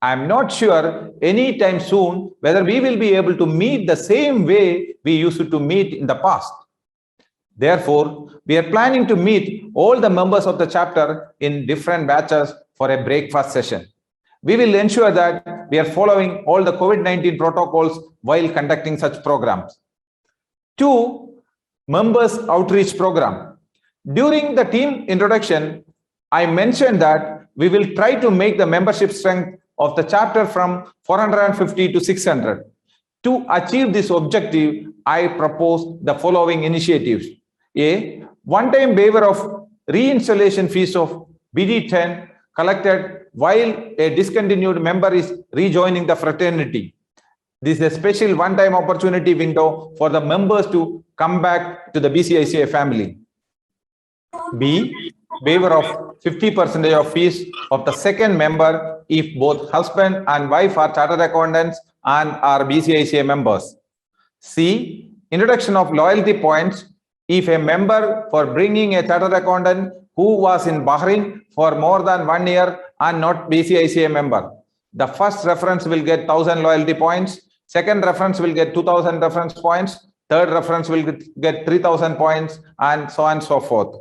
I am not sure anytime soon whether we will be able to meet the same way we used to meet in the past. Therefore, we are planning to meet all the members of the chapter in different batches for a breakfast session. We will ensure that we are following all the COVID-19 protocols while conducting such programs. 2. Members Outreach Program. During the team introduction, I mentioned that we will try to make the membership strength of the chapter from 450 to 600. To achieve this objective, I propose the following initiatives. A. One-time waiver of reinstallation fees of BD10 collected while a discontinued member is rejoining the fraternity. This is a special one-time opportunity window for the members to come back to the BCICI family. B. Waiver of 50% of fees of the second member if both husband and wife are chartered accountants and are BCICI members. C. Introduction of loyalty points if a member for bringing a chartered accountant who was in Bahrain for more than 1 year and not BCICI member. The first reference will get 1000 loyalty points. Second reference will get 2000 reference points. Third reference will get 3000 points, and so on and so forth.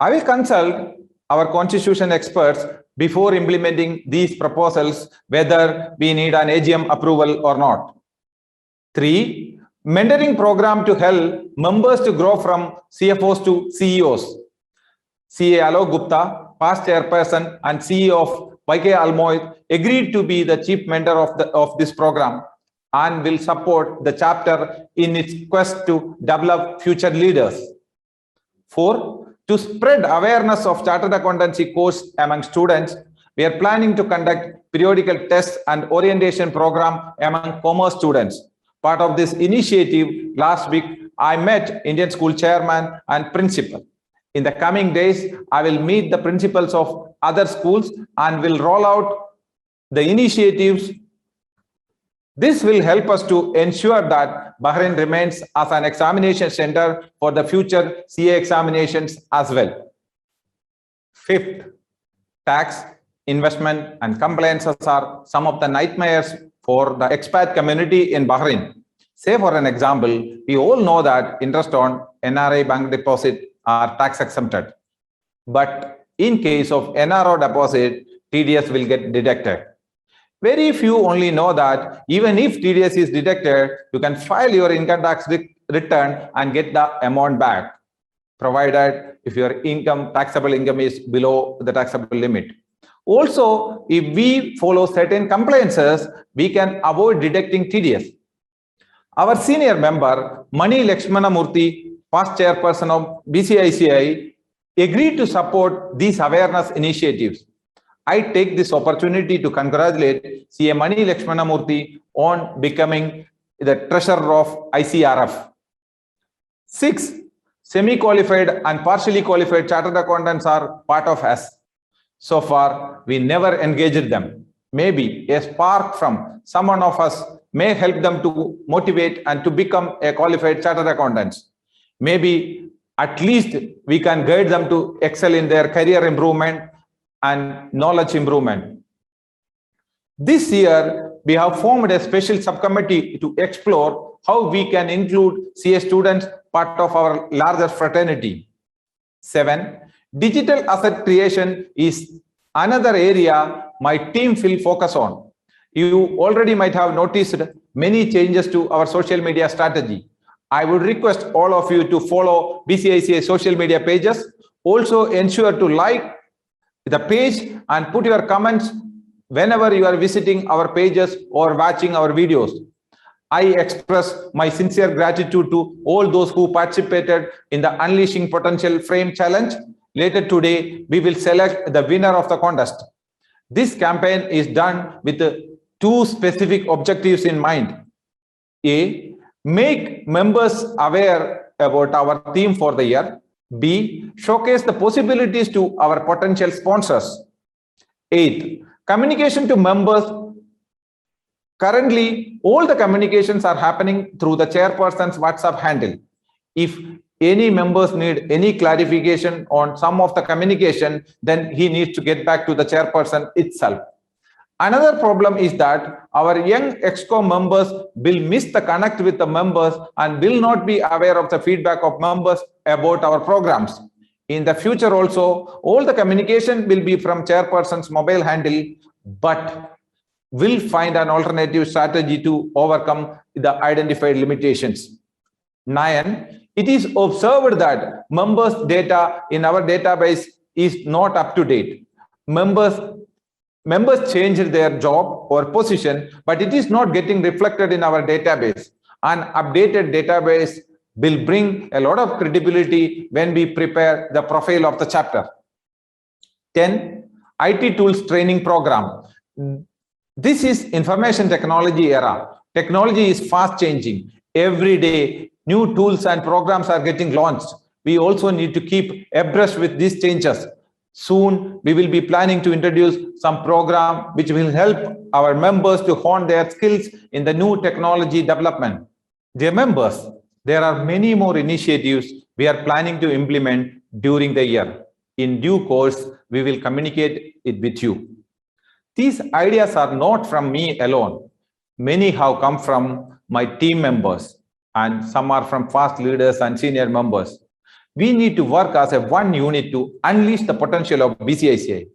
I will consult our constitution experts before implementing these proposals, whether we need an AGM approval or not. 3. Mentoring program to help members to grow from CFOs to CEOs. CA Alok Gupta, past chairperson and CEO of YK Almoy, agreed to be the chief mentor of this program and will support the chapter in its quest to develop future leaders. 4. To spread awareness of chartered accountancy course among students, we are planning to conduct periodical tests and orientation program among commerce students. Part of this initiative, last week, I met Indian school chairman and principal. In the coming days, I will meet the principals of other schools and will roll out the initiatives. This will help us to ensure that Bahrain remains as an examination center for the future CA examinations as well. 5th, tax, investment, and compliances are some of the nightmares for the expat community in Bahrain. Say for an example, we all know that interest on NRI bank deposit are tax exempted. But in case of NRO deposit, TDS will get deducted. Very few only know that even if TDS is deducted, you can file your income tax return and get the amount back, provided if your taxable income is below the taxable limit. Also, if we follow certain compliances, we can avoid deducting TDS. Our senior member, Mani Lakshmana Murthy, past chairperson of BCICI, agreed to support these awareness initiatives. I take this opportunity to congratulate CA Mani Lakshmana Murthy on becoming the treasurer of ICRF. 6. Semi-qualified and partially qualified chartered accountants are part of us. So far, we never engaged them. Maybe a spark from someone of us may help them to motivate and to become a qualified chartered accountants. Maybe at least we can guide them to excel in their career improvement and knowledge improvement. This year, we have formed a special subcommittee to explore how we can include CA students part of our larger fraternity. 7. Digital asset creation is another area my team will focus on. You already might have noticed many changes to our social media strategy. I would request all of you to follow BCICA social media pages. Also ensure to like the page and put your comments whenever you are visiting our pages or watching our videos. I express my sincere gratitude to all those who participated in the Unleashing Potential Frame Challenge. Later today, we will select the winner of the contest. This campaign is done with two specific objectives in mind. A, make members aware about our theme for the year. B, showcase the possibilities to our potential sponsors. 8, communication to members. Currently, all the communications are happening through the chairperson's WhatsApp handle. If any members need any clarification on some of the communication, then he needs to get back to the chairperson itself. Another problem is that our young ExCo members will miss the connect with the members and will not be aware of the feedback of members about our programs. In the future also, all the communication will be from chairperson's mobile handle, but will find an alternative strategy to overcome the identified limitations. 9. It is observed that members' data in our database is not up to date. Members changed their job or position, but it is not getting reflected in our database. An updated database will bring a lot of credibility when we prepare the profile of the chapter. 10. IT tools training program. This is information technology era. Technology is fast changing. Every day, new tools and programs are getting launched. We also need to keep abreast with these changes. Soon, we will be planning to introduce some program which will help our members to hone their skills in the new technology development. Dear members, there are many more initiatives we are planning to implement during the year. In due course, we will communicate it with you. These ideas are not from me alone. Many have come from my team members, and some are from fast leaders and senior members. We need to work as a one unit to unleash the potential of BCICA.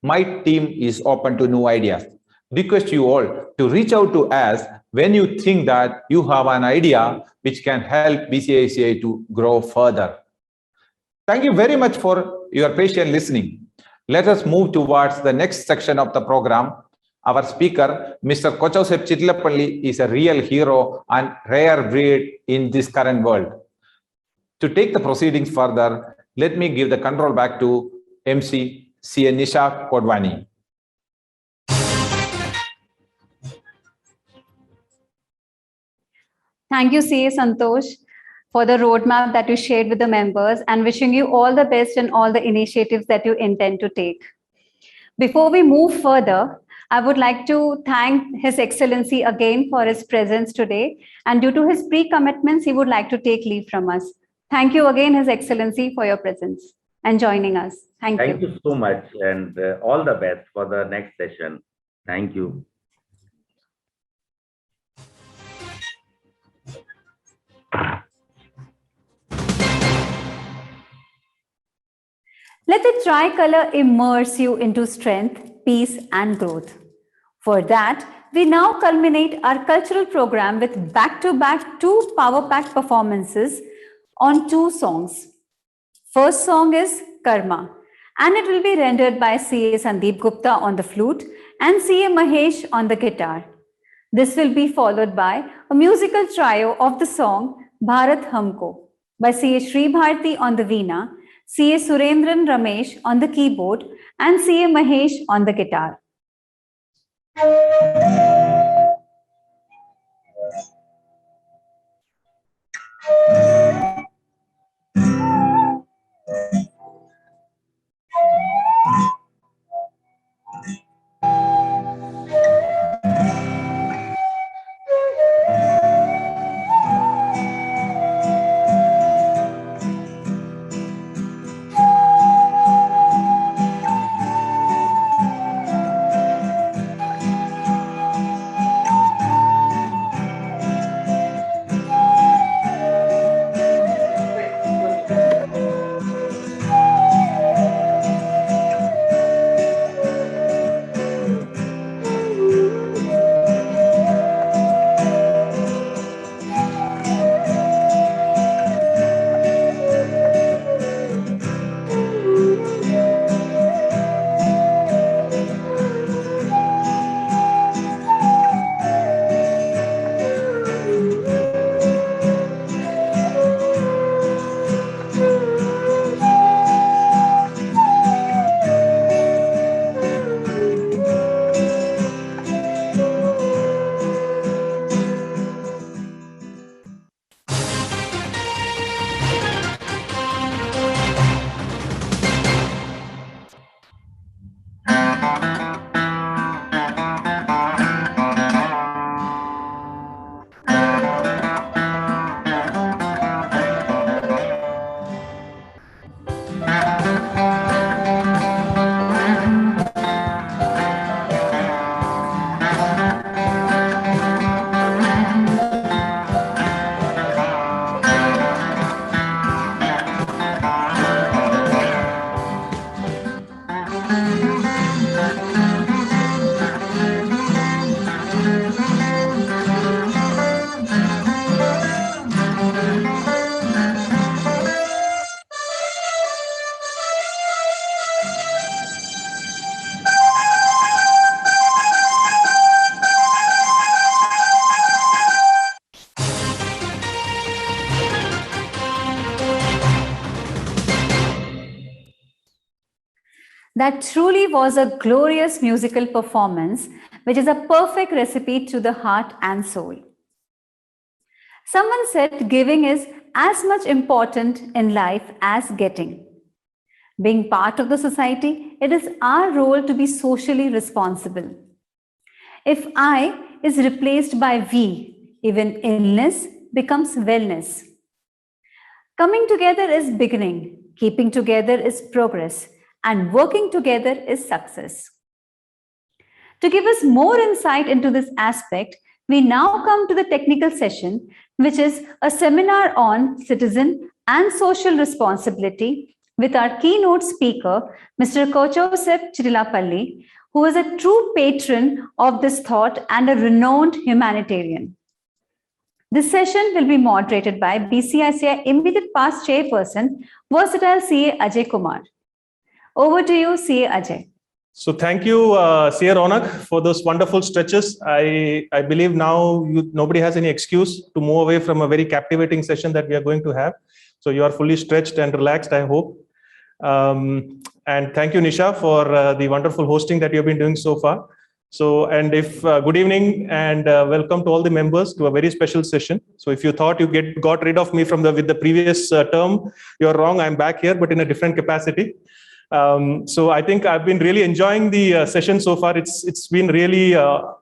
My team is open to new ideas. Request you all to reach out to us when you think that you have an idea which can help BCICA to grow further. Thank you very much for your patient listening. Let us move towards the next section of the program. Our speaker, Mr. Kochausep Chittilapalli, is a real hero and rare breed in this current world. To take the proceedings further, let me give the control back to MC CA Nisha Kodwani. Thank you, CA Santosh, for the roadmap that you shared with the members, and wishing you all the best in all the initiatives that you intend to take. Before we move further, I would like to thank His Excellency again for his presence today, and due to his pre-commitments, he would like to take leave from us. Thank you again, His Excellency, for your presence and joining us. Thank you. Thank you so much, and all the best for the next session. Thank you. Let the tricolor immerse you into strength, peace, and growth. For that, we now culminate our cultural program with back-to-back 2 power-packed performances on 2 songs. First song is Karma, and it will be rendered by CA Sandeep Gupta on the flute and CA Mahesh on the guitar. This will be followed by a musical trio of the song Bharat Humko by CA Sri Bharti on the veena, CA Surendran Ramesh on the keyboard, and CA Mahesh on the guitar. That truly was a glorious musical performance, which is a perfect recipe to the heart and soul. Someone said giving is as much important in life as getting. Being part of the society, it is our role to be socially responsible. If I is replaced by we, even illness becomes wellness. Coming together is beginning, keeping together is progress, and working together is success. To give us more insight into this aspect, we now come to the technical session, which is a seminar on citizen and social responsibility with our keynote speaker, Mr. Kochowsep Chittilapalli, who is a true patron of this thought and a renowned humanitarian. This session will be moderated by BCICI immediate past chairperson, versatile CA Ajay Kumar. Over to you, CA Ajay. So thank you, CA Ronak, for those wonderful stretches. I believe now nobody has any excuse to move away from a very captivating session that we are going to have. So you are fully stretched and relaxed, I hope. And thank you, Nisha, for the wonderful hosting that you have been doing so far. So, and if good evening and welcome to all the members to a very special session. So if you thought you got rid of me with the previous term, you're wrong. I'm back here, but in a different capacity. So I think I've been really enjoying the session so far. It's been really a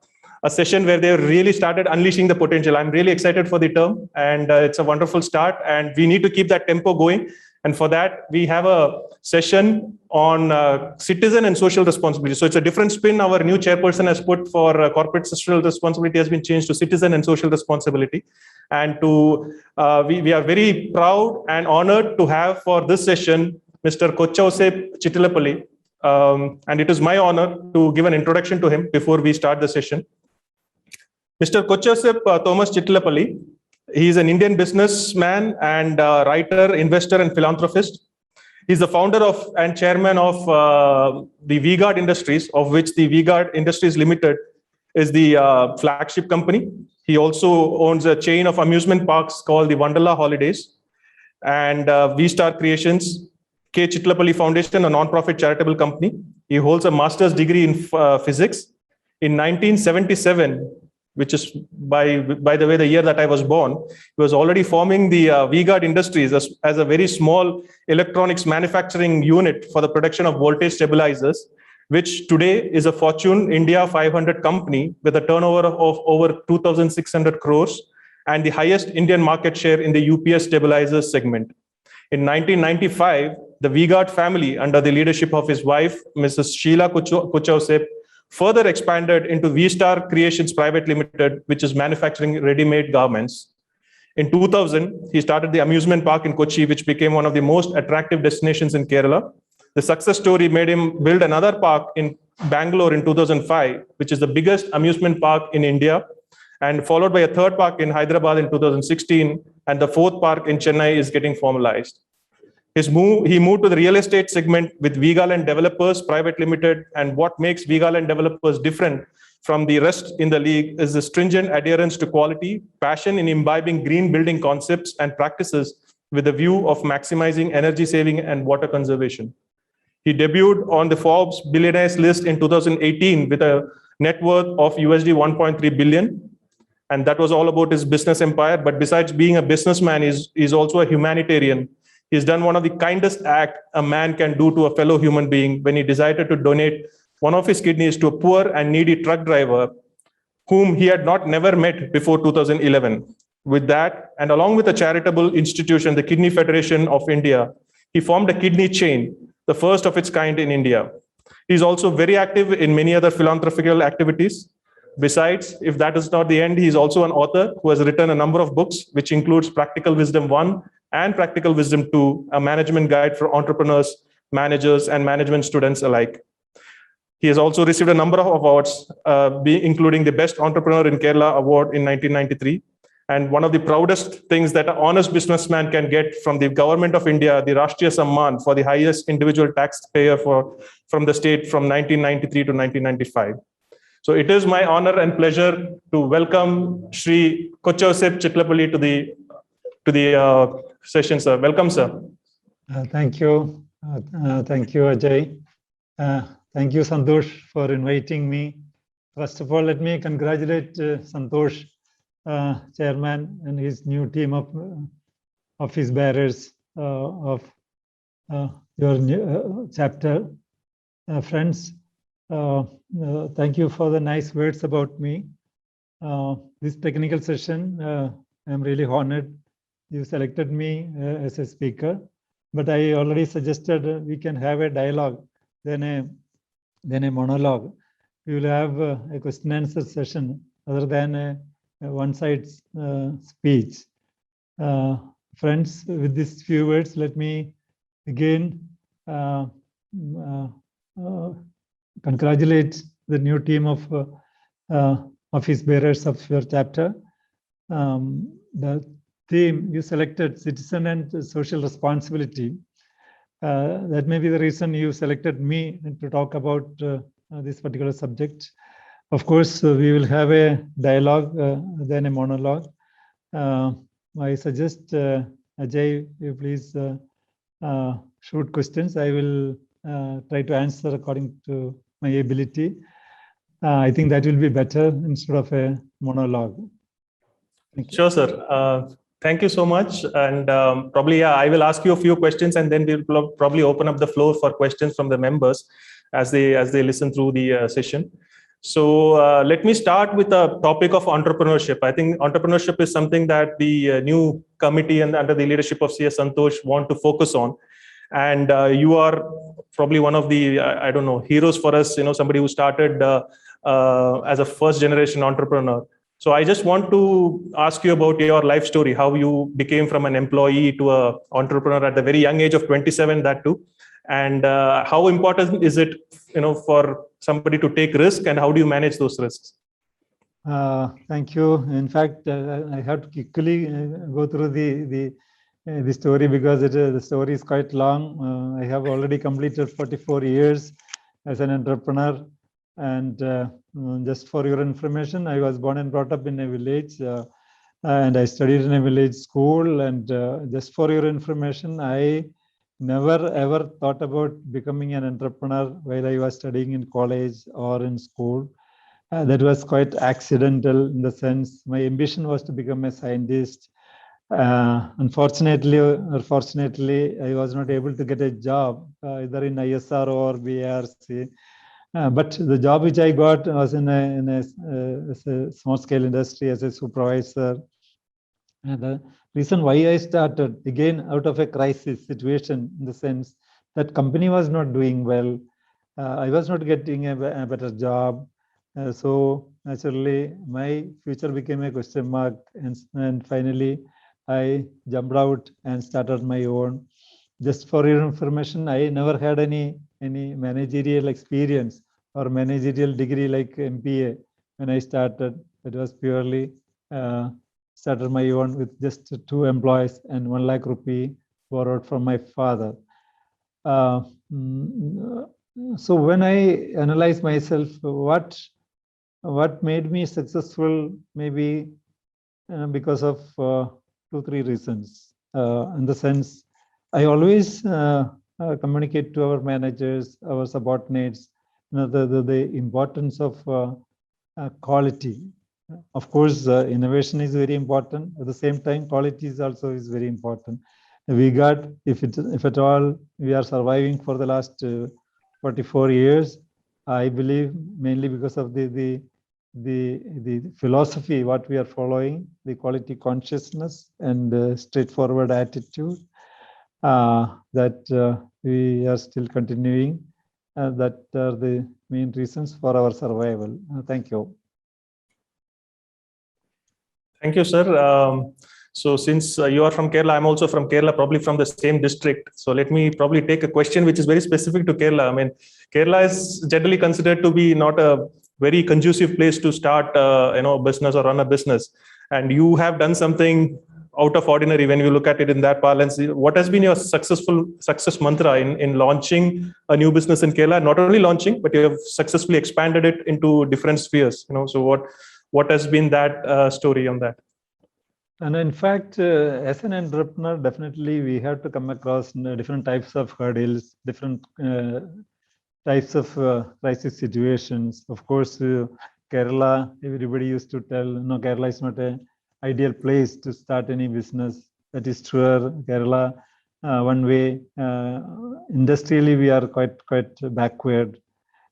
session where they really started unleashing the potential. I'm really excited for the term, and it's a wonderful start, and we need to keep that tempo going. And for that, we have a session on citizen and social responsibility. So it's a different spin. Our new chairperson has put for corporate social responsibility has been changed to citizen and social responsibility. And we are very proud and honored to have for this session Mr. Kochowsep Chittilapalli. And it is my honor to give an introduction to him before we start the session. Mr. Kochowsep Thomas Chittilapalli. He is an Indian businessman and writer, investor, and philanthropist. He's the founder of and chairman of the V-Guard Industries, of which the V-Guard Industries Limited is the flagship company. He also owns a chain of amusement parks called the Wonderla Holidays and V-Star Creations, K. Chittilapalli Foundation, a non-profit charitable company. He holds a master's degree in physics. In 1977, which is, by the way, the year that I was born, he was already forming the V-Guard Industries as a very small electronics manufacturing unit for the production of voltage stabilizers, which today is a Fortune India 500 company with a turnover of over 2,600 crores and the highest Indian market share in the UPS stabilizers segment. In 1995, the V-Guard family, under the leadership of his wife, Mrs. Sheila Kochowsep, further expanded into V-Star Creations Private Limited, which is manufacturing ready-made garments. In 2000, he started the amusement park in Kochi, which became one of the most attractive destinations in Kerala. The success story made him build another park in Bangalore in 2005, which is the biggest amusement park in India, and followed by a third park in Hyderabad in 2016, and the fourth park in Chennai is getting formalized. He moved to the real estate segment with V-Garland Developers Private Limited, and what makes V-Garland Developers different from the rest in the league is the stringent adherence to quality, passion in imbibing green building concepts and practices with the view of maximizing energy saving and water conservation. He debuted on the Forbes Billionaires list in 2018 with a net worth of USD 1.3 billion. And that was all about his business empire. But besides being a businessman, he's also a humanitarian. He's done one of the kindest acts a man can do to a fellow human being when he decided to donate one of his kidneys to a poor and needy truck driver whom he had never met before 2011. With that, and along with a charitable institution, the Kidney Federation of India, he formed a kidney chain, the first of its kind in India. He's also very active in many other philanthropical activities. Besides, if that is not the end, he's also an author who has written a number of books, which includes Practical Wisdom 1 and Practical Wisdom 2, a management guide for entrepreneurs, managers, and management students alike. He has also received a number of awards, including the Best Entrepreneur in Kerala Award in 1993. And one of the proudest things that an honest businessman can get from the government of India, the Rashtriya Samman, for the highest individual taxpayer from the state from 1993 to 1995. So it is my honor and pleasure to welcome Shri Kochowsep Chittilapalli to the session, sir. Welcome, sir. Thank you. Thank you, Ajay. Thank you, Santosh, for inviting me. First of all, let me congratulate Santosh, Chairman, and his new team of office bearers of your new, chapter. Friends, thank you for the nice words about me. This technical session, I'm really honored you selected me as a speaker, but I already suggested we can have a dialogue, then a monologue. We will have a question and answer session other than a one-side speech. Friends, with these few words, let me again congratulate the new team of office bearers of your chapter. The theme you selected, citizen and social responsibility. That may be the reason you selected me to talk about this particular subject. Of course, we will have a dialogue, then a monologue. I suggest, Ajay, you please shoot questions. I will try to answer according to my ability. I think that will be better instead of a monologue. Sure, sir. Thank you so much. And probably, I will ask you a few questions, and then we'll probably open up the floor for questions from the members as they listen through the session. So let me start with the topic of entrepreneurship. I think entrepreneurship is something that the new committee and under the leadership of CS Santosh want to focus on. And you are probably one of the, I don't know, heroes for us, somebody who started as a first generation entrepreneur. So I just want to ask you about your life story, how you became from an employee to an entrepreneur at the very young age of 27, that too. And how important is it, for somebody to take risk, and how do you manage those risks? Thank you. In fact, I have to quickly go through the story because the story is quite long. I have already completed 44 years as an entrepreneur. And just for your information, I was born and brought up in a village, and I studied in a village school. And just for your information, I never ever thought about becoming an entrepreneur while I was studying in college or in school. That was quite accidental in the sense my ambition was to become a scientist. Unfortunately or fortunately, I was not able to get a job either in ISR or BRC. But the job which I got was in a small scale industry as a supervisor. And the reason why I started, again, out of a crisis situation, in the sense that company was not doing well. I was not getting a better job. So naturally, my future became a question mark. And finally, I jumped out and started my own. Just for your information, I never had any managerial experience or managerial degree like MPA when I started. It was purely started my own with just 2 employees and 1 lakh rupee borrowed from my father. So when I analyze myself, what made me successful, maybe because of 2-3 reasons. In the sense, I always communicate to our managers, our subordinates, the importance of quality. Of course, innovation is very important. At the same time, quality is also very important. We got, if at all we are surviving for the last 44 years, I believe mainly because of the philosophy what we are following, the quality consciousness and straightforward attitude that we are still continuing. That are the main reasons for our survival. Thank you. Thank you, sir. So since you are from Kerala, I'm also from Kerala, probably from the same district. So let me probably take a question which is very specific to Kerala. I mean, Kerala is generally considered to be not a very conducive place to start, a business or run a business. And you have done something out of ordinary when you look at it in that parlance. What has been your success mantra in launching a new business in Kerala? Not only launching, but you have successfully expanded it into different spheres. So what has been that story on that? And in fact, as an entrepreneur, definitely we have to come across different types of hurdles, different types of crisis situations. Of course, Kerala, everybody used to tell, no, Kerala is not an ideal place to start any business. That is true. Kerala, one way, industrially, we are quite backward.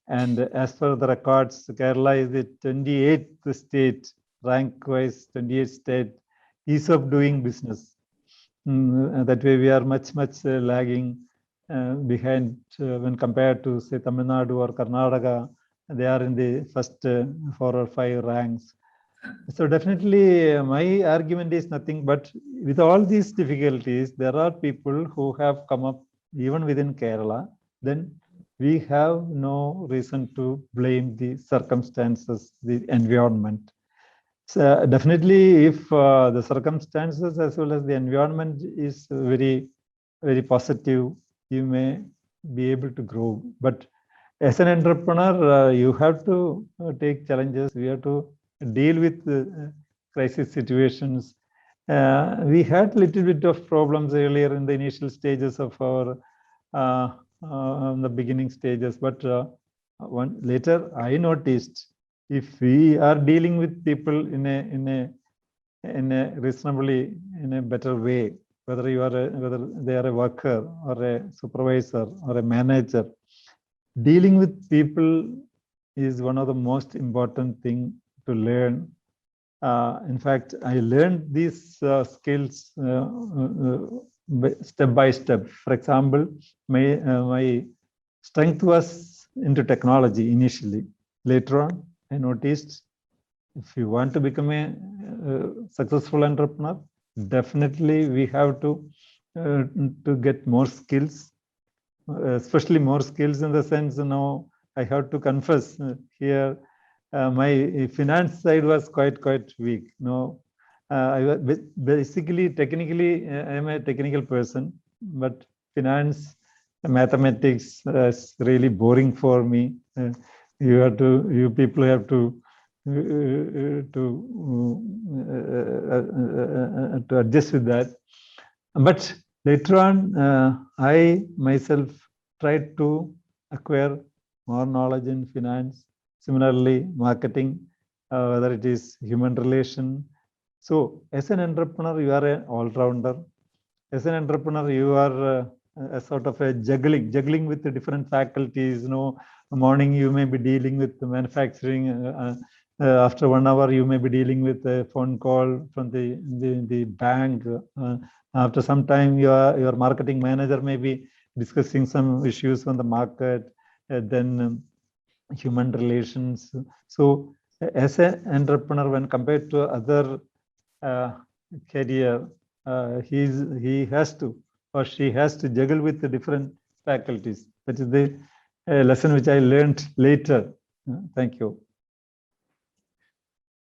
And as per the records, Kerala is the 28th state, rank-wise 28th state, ease of doing business. That way, we are much lagging behind when compared to, say, Tamil Nadu or Karnataka. They are in the first 4 or 5 ranks. So definitely, my argument is nothing but with all these difficulties, there are people who have come up even within Kerala. Then we have no reason to blame the circumstances, the environment. So definitely, if the circumstances as well as the environment is very positive, you may be able to grow. But as an entrepreneur, you have to take challenges. We have to deal with crisis situations. We had a little bit of problems earlier in the initial stages of our the beginning stages, but later I noticed if we are dealing with people in a reasonably in a better way, whether they are a worker or a supervisor or a manager, dealing with people is one of the most important thing to learn. In fact, I learned these skills step by step. For example, my strength was into technology initially. Later on, I noticed if you want to become a successful entrepreneur, definitely we have to get more skills, especially more skills in the sense, I have to confess here, my finance side was quite weak. I was basically, technically, I am a technical person, but finance, mathematics is really boring for me. You people have to adjust with that. But later on, I myself tried to acquire more knowledge in finance. Similarly, marketing, whether it is human relation. So as an entrepreneur, you are an all-rounder. As an entrepreneur, you are a sort of a juggling with the different faculties. Morning you may be dealing with the manufacturing. After 1 hour, you may be dealing with a phone call from the bank. After some time, your marketing manager may be discussing some issues on the market. Then human relations. So as an entrepreneur, when compared to other career, he has to or she has to juggle with the different faculties. That is the lesson which I learned later. Thank you.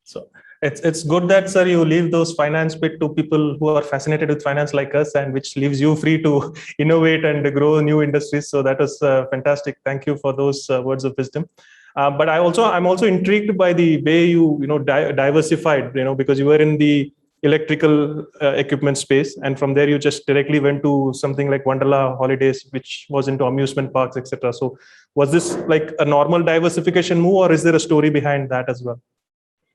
So it's good that, sir, you leave those finance bit to people who are fascinated with finance like us, and which leaves you free to innovate and grow new industries. So that was fantastic. Thank you for those words of wisdom. But I'm also intrigued by the way you diversified, because you were in the electrical equipment space, and from there you just directly went to something like Wonderla Holidays, which was into amusement parks, etc. So was this like a normal diversification move, or is there a story behind that as well?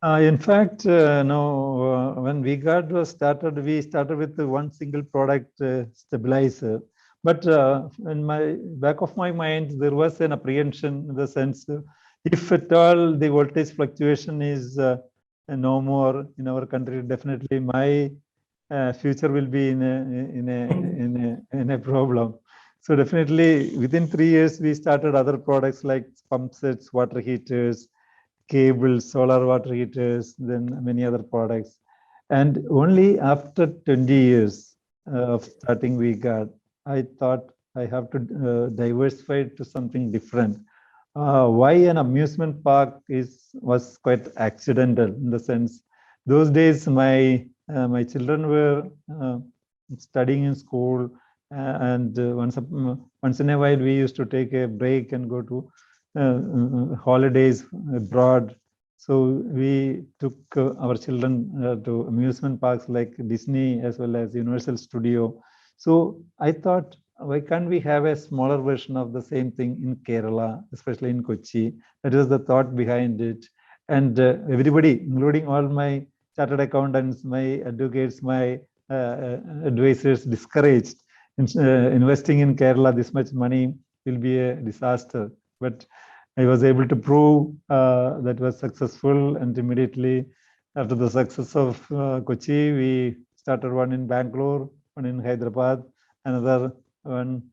In fact, no. When we started, we started with one single product, stabilizer. But in my back of my mind, there was an apprehension in the sense, if at all the voltage fluctuation is no more in our country, definitely my future will be in a problem. So definitely within 3 years, we started other products like pump sets, water heaters, cables, solar water heaters, then many other products. And only after 20 years of starting V-Guard, I thought I have to diversify to something different. Why an amusement park was quite accidental in the sense, those days my children were studying in school, and once in a while we used to take a break and go to holidays abroad. So we took our children to amusement parks like Disney as well as Universal Studio. So I thought why can't we have a smaller version of the same thing in Kerala, especially in Kochi? That was the thought behind it. And everybody, including all my chartered accountants, my advocates, my advisors, discouraged investing in Kerala. This much money will be a disaster. But I was able to prove that was successful, and immediately after the success of Kochi, we started one in Bangalore, one in Hyderabad, another one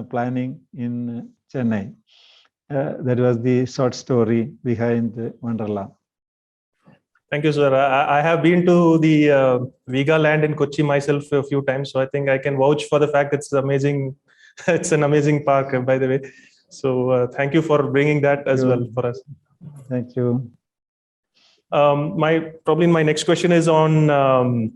planning in Chennai. That was the short story behind Wonderla. Thank you, sir. I have been to the Viga land in Kochi myself a few times, so I think I can vouch for the fact it's amazing. It's an amazing park, by the way. So thank you for bringing that as well for us. Thank you. My next question is on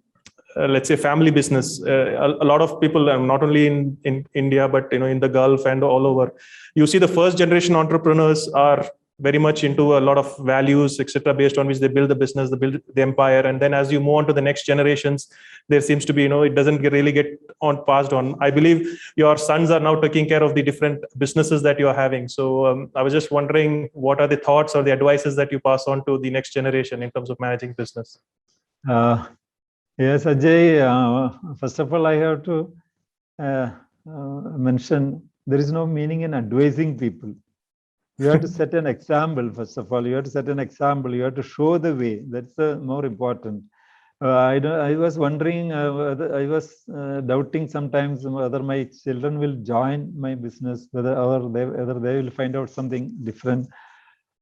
let's say family business. A lot of people, not only in India but in the Gulf and all over, you see the first generation entrepreneurs are very much into a lot of values, etc., based on which they build the business, they build the empire. And then as you move on to the next generations, there seems to be, it doesn't really get passed on. I believe your sons are now taking care of the different businesses that you're having. So I was just wondering, what are the thoughts or the advices that you pass on to the next generation in terms of managing business? Yes, Ajay, first of all, I have to mention there is no meaning in advising people. You have to set an example, first of all. You have to set an example. You have to show the way. That's more important. I was wondering, I was doubting sometimes whether my children will join my business, whether they will find out something different.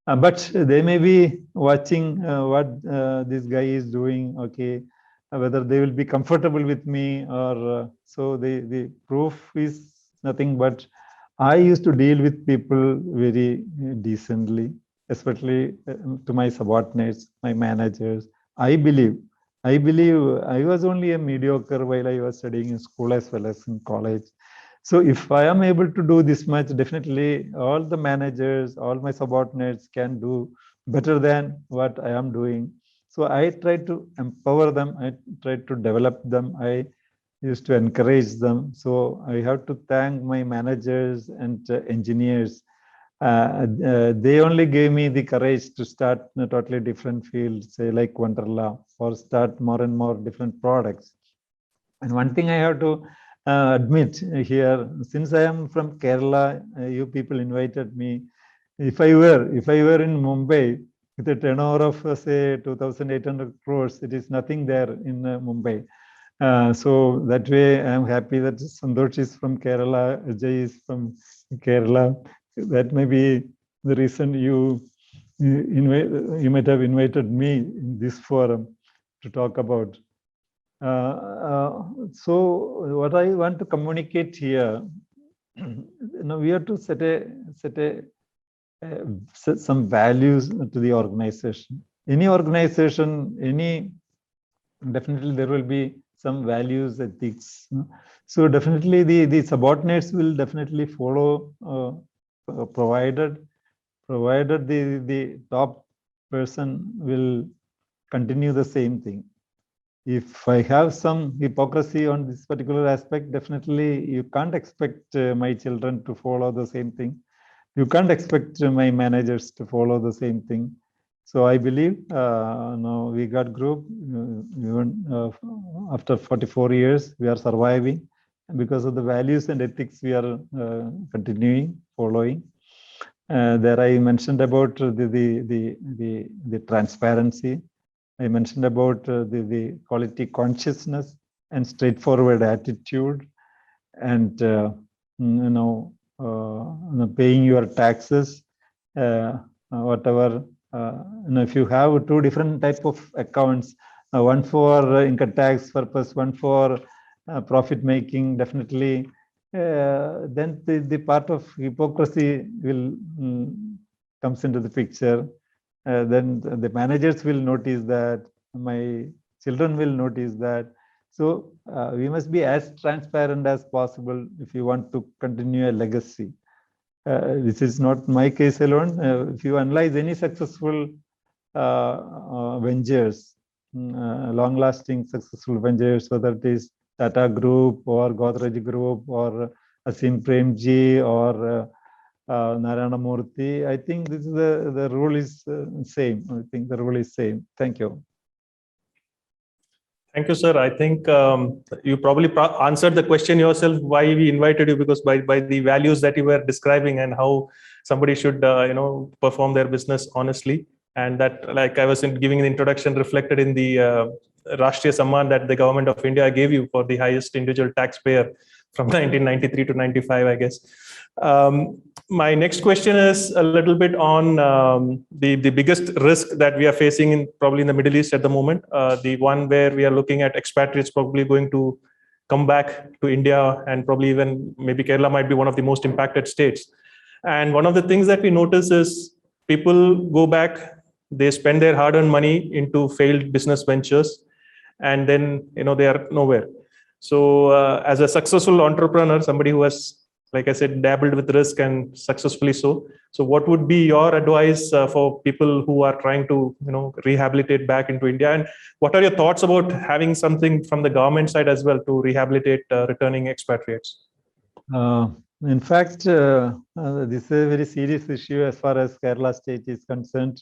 But they may be watching what this guy is doing, okay, whether they will be comfortable with me or so. The proof is nothing but I used to deal with people very decently, especially to my subordinates, my managers. I believe I was only a mediocre while I was studying in school as well as in college. So if I am able to do this much, definitely all the managers, all my subordinates can do better than what I am doing. So I try to empower them. I try to develop them. I used to encourage them. So I have to thank my managers and engineers. They only gave me the courage to start in a totally different field, say like Wonderla, or start more and more different products. And one thing I have to admit here, since I am from Kerala, you people invited me. If I were in Mumbai with a turnover of say 2,800 crores, it is nothing there in Mumbai. So that way I am happy that Santosh is from Kerala, Ajay is from Kerala. That may be the reason you might have invited me in this forum to talk about. So what I want to communicate here, we have to set some values to the organization. Any organization, definitely there will be some values, ethics. So definitely the subordinates will definitely follow, provided the top person will continue the same thing. If I have some hypocrisy on this particular aspect, definitely you can't expect my children to follow the same thing. You can't expect my managers to follow the same thing. So I believe now V-Guard Group, even after 44 years, we are surviving. And because of the values and ethics, we are continuing, following. There I mentioned about the transparency. I mentioned about the quality consciousness and straightforward attitude, and paying your taxes, whatever. If you have two different type of accounts, one for income tax purpose, one for profit making, definitely then the part of hypocrisy will comes into the picture. Then the managers will notice that, my children will notice that. So we must be as transparent as possible if you want to continue a legacy. This is not my case alone. If you analyze any successful ventures, long-lasting successful ventures, whether it is Tata Group or Godrej Group or Asim Premji or Narayana Murthy. I think this is the rule is same. I think the rule is same. Thank you. Thank you, sir. I think you probably answered the question yourself why we invited you, because by the values that you were describing and how somebody should perform their business honestly, and that, like I was giving the introduction, reflected in the Rashtriya Samman that the government of India gave you for the highest individual taxpayer from 1993 to 95, I guess. My next question is a little bit on the biggest risk that we are facing in probably in the Middle East at the moment. The one where we are looking at expatriates probably going to come back to India, and probably even maybe Kerala might be one of the most impacted states. And one of the things that we notice is people go back, they spend their hard-earned money into failed business ventures, and then they are nowhere. So as a successful entrepreneur, somebody who has, like I said, dabbled with risk and successfully so what would be your advice for people who are trying to rehabilitate back into India? And what are your thoughts about having something from the government side as well to rehabilitate returning expatriates? In fact, this is a very serious issue as far as Kerala state is concerned.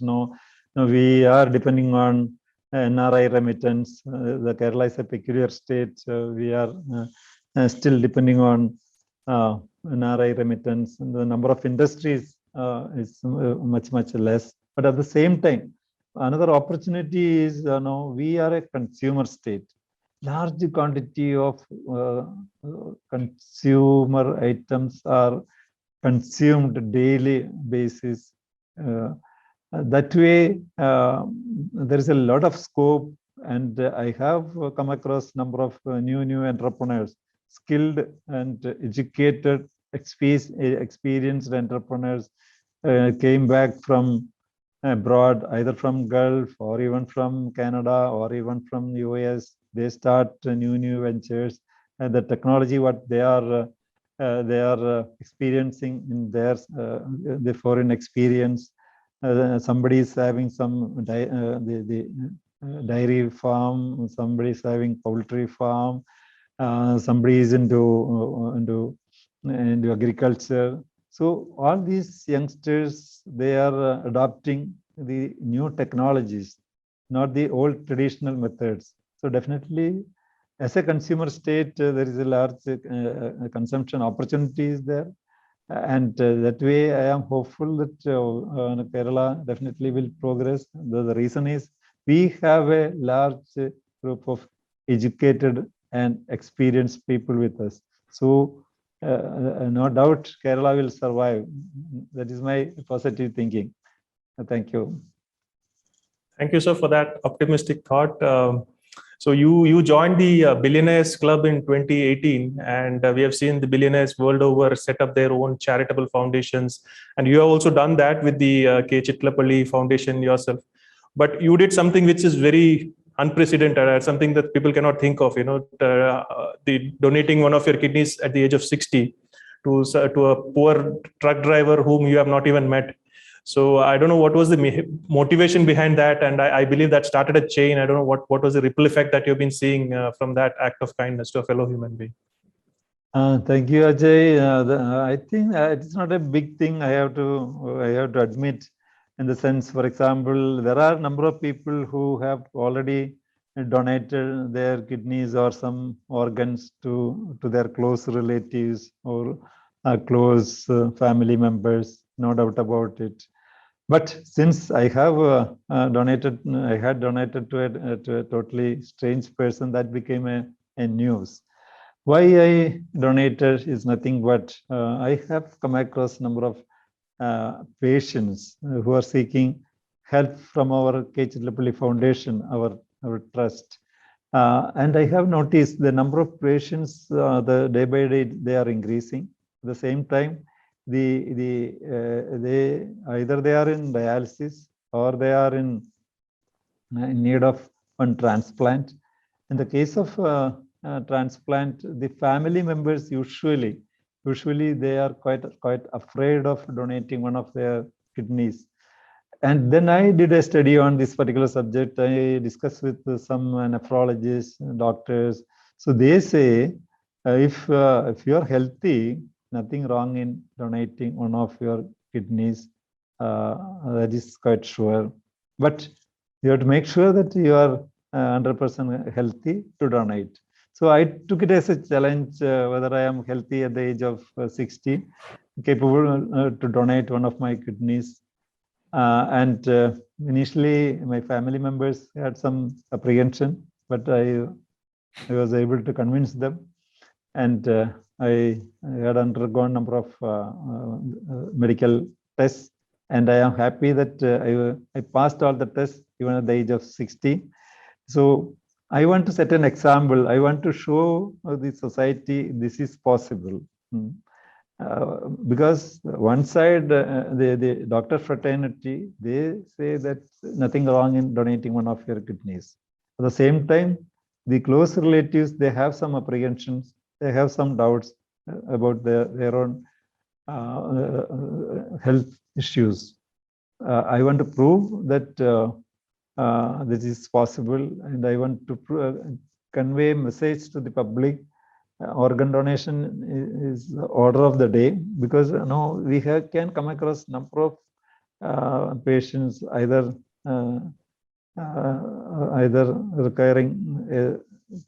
We are depending on NRI remittance. The Kerala is a peculiar state. We are still depending on NRI remittance, and the number of industries is much less. But at the same time, another opportunity is we are a consumer state. Large quantity of consumer items are consumed daily basis. That way, there is a lot of scope, and I have come across number of new entrepreneurs, skilled and educated, experienced entrepreneurs came back from abroad, either from Gulf or even from Canada or even from US. They start new ventures, and the technology what they are experiencing in their the foreign experience. Somebody is having some dairy farm, somebody is having poultry farm. Somebody is into agriculture. So all these youngsters, they are adopting the new technologies, not the old traditional methods. So definitely, as a consumer state, there is a large consumption opportunities there, and that way I am hopeful that Kerala definitely will progress. The reason is we have a large group of educated and experienced people with us. So no doubt Kerala will survive. That is my positive thinking. Thank you. Thank you, sir, for that optimistic thought. So you joined the Billionaires Club in 2018, and we have seen the billionaires world over set up their own charitable foundations. And you have also done that with the K. Chitlapalli Foundation yourself. But you did something which is very unprecedented, something that people cannot think of, the donating one of your kidneys at the age of 60 to a poor truck driver whom you have not even met. So I don't know what was the motivation behind that, and I believe that started a chain. I don't know what was the ripple effect that you've been seeing from that act of kindness to a fellow human being. Thank you, Ajay. I think it's not a big thing. I have to admit, in the sense, for example, there are a number of people who have already donated their kidneys or some organs to their close relatives or close family members. No doubt about it. But since I have donated to a totally strange person, that became a news. Why I donated is nothing but I have come across a number of patients who are seeking help from our K. Chitlapalli Foundation, our trust. And I have noticed the number of patients, the day by day, they are increasing. At the same time, they either they are in dialysis or they are in need of one transplant. In the case of transplant, the family members usually they are quite afraid of donating one of their kidneys. And then I did a study on this particular subject. I discussed with some nephrologists, doctors. So they say, if you are healthy, nothing wrong in donating one of your kidneys. That is quite sure. But you have to make sure that you are 100% healthy to donate. So I took it as a challenge, whether I am healthy at the age of 60, capable to donate one of my kidneys. And initially, my family members had some apprehension, but I was able to convince them. And I had undergone a number of medical tests, and I am happy that I passed all the tests even at the age of 60. So I want to set an example. I want to show the society this is possible. Because one side, the doctor fraternity, they say that nothing wrong in donating one of your kidneys. At the same time, the close relatives, they have some apprehensions, they have some doubts about their own health issues. I want to prove that this is possible, and I want to convey a message to the public. Organ donation is the order of the day, because we can come across number of patients either requiring a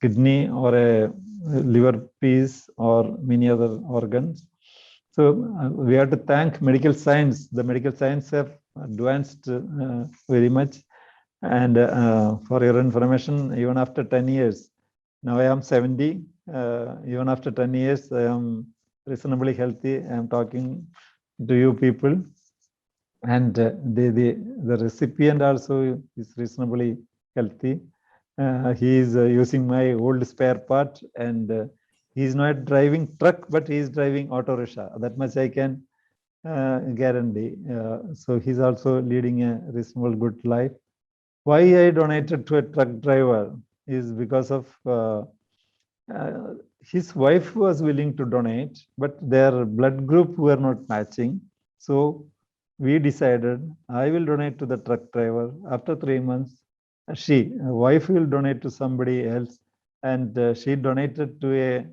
kidney or a liver piece or many other organs. So we have to thank medical science. The medical science have advanced very much. And for your information, even after 10 years, now I am 70, even after 10 years, I am reasonably healthy. I am talking to you people. And the recipient also is reasonably healthy. He is using my old spare part, and he is not driving truck, but he is driving auto rickshaw. That much I can guarantee. So he's also leading a reasonable good life. Why I donated to a truck driver is because of his wife was willing to donate, but their blood group were not matching. So we decided I will donate to the truck driver. After 3 months, wife will donate to somebody else, and she donated to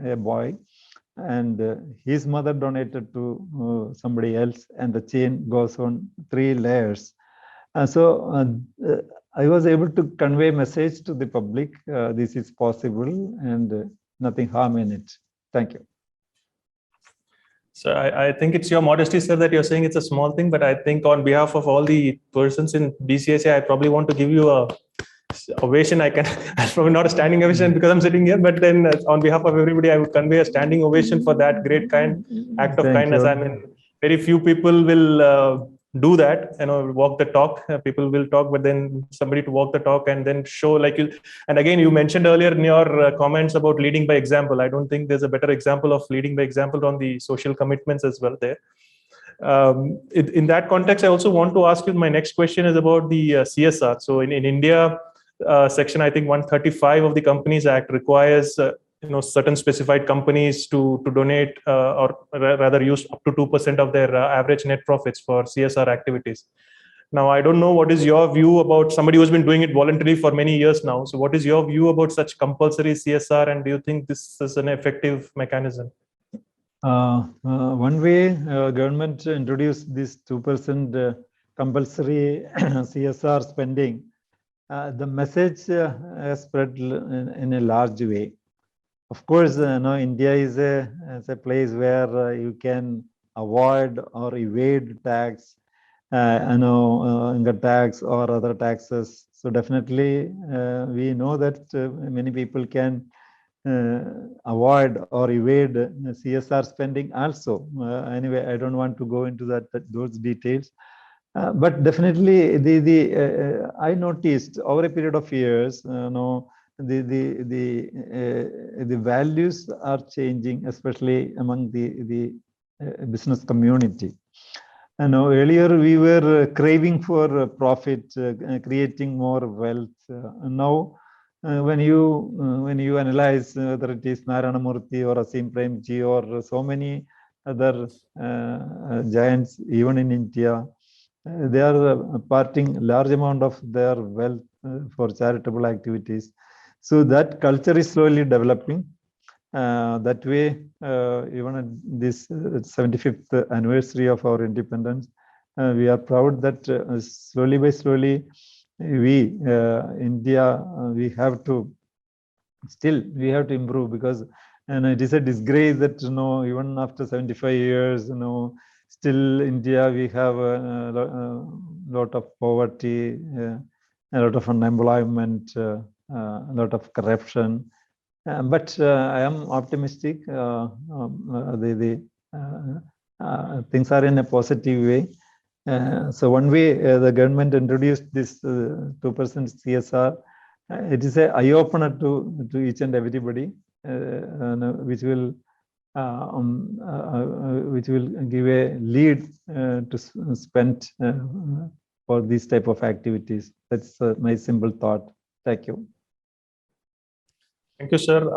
a boy, and his mother donated to somebody else, and the chain goes on 3 layers. So I was able to convey a message to the public. This is possible, and nothing harm in it. Thank you. So I think it's your modesty, sir, that you're saying it's a small thing, but I think on behalf of all the persons in BCSI, I probably want to give you a ovation. It's probably not a standing ovation because I'm sitting here, but then on behalf of everybody, I would convey a standing ovation for that great act of kindness. I mean, very few people will do that, walk the talk. People will talk, but then somebody to walk the talk and then show like you. And again, you mentioned earlier in your comments about leading by example. I don't think there's a better example of leading by example on the social commitments as well there. In that context, I also want to ask you, my next question is about the CSR. So in India, section, I think 135 of the Companies Act requires certain specified companies to donate or rather use up to 2% of their average net profits for CSR activities. Now, I don't know what is your view about somebody who's been doing it voluntarily for many years now. So what is your view about such compulsory CSR, and do you think this is an effective mechanism? One way government introduced this 2% compulsory CSR spending, the message has spread in a large way. Of course, India is a place where you can avoid or evade tax, income tax or other taxes. So definitely, we know that many people can avoid or evade CSR spending also. Anyway, I don't want to go into those details. But definitely, I noticed over a period of years, the values are changing, especially among the business community. Earlier we were craving for profit, creating more wealth. Now, when you analyze whether it is Narayana Murthy or Asim Premji or so many other giants, even in India, they are parting large amount of their wealth for charitable activities. So that culture is slowly developing. That way, even at this 75th anniversary of our independence, we are proud that slowly by slowly, we, India, we have to improve, because and it is a disgrace that even after 75 years, still India, we have a lot of poverty, a lot of unemployment, a lot of corruption. But I am optimistic. Things are in a positive way. So one way the government introduced this 2% CSR, it is an eye-opener to each and everybody, which will give a lead to spend for these type of activities. That's my simple thought. Thank you. Thank you, sir.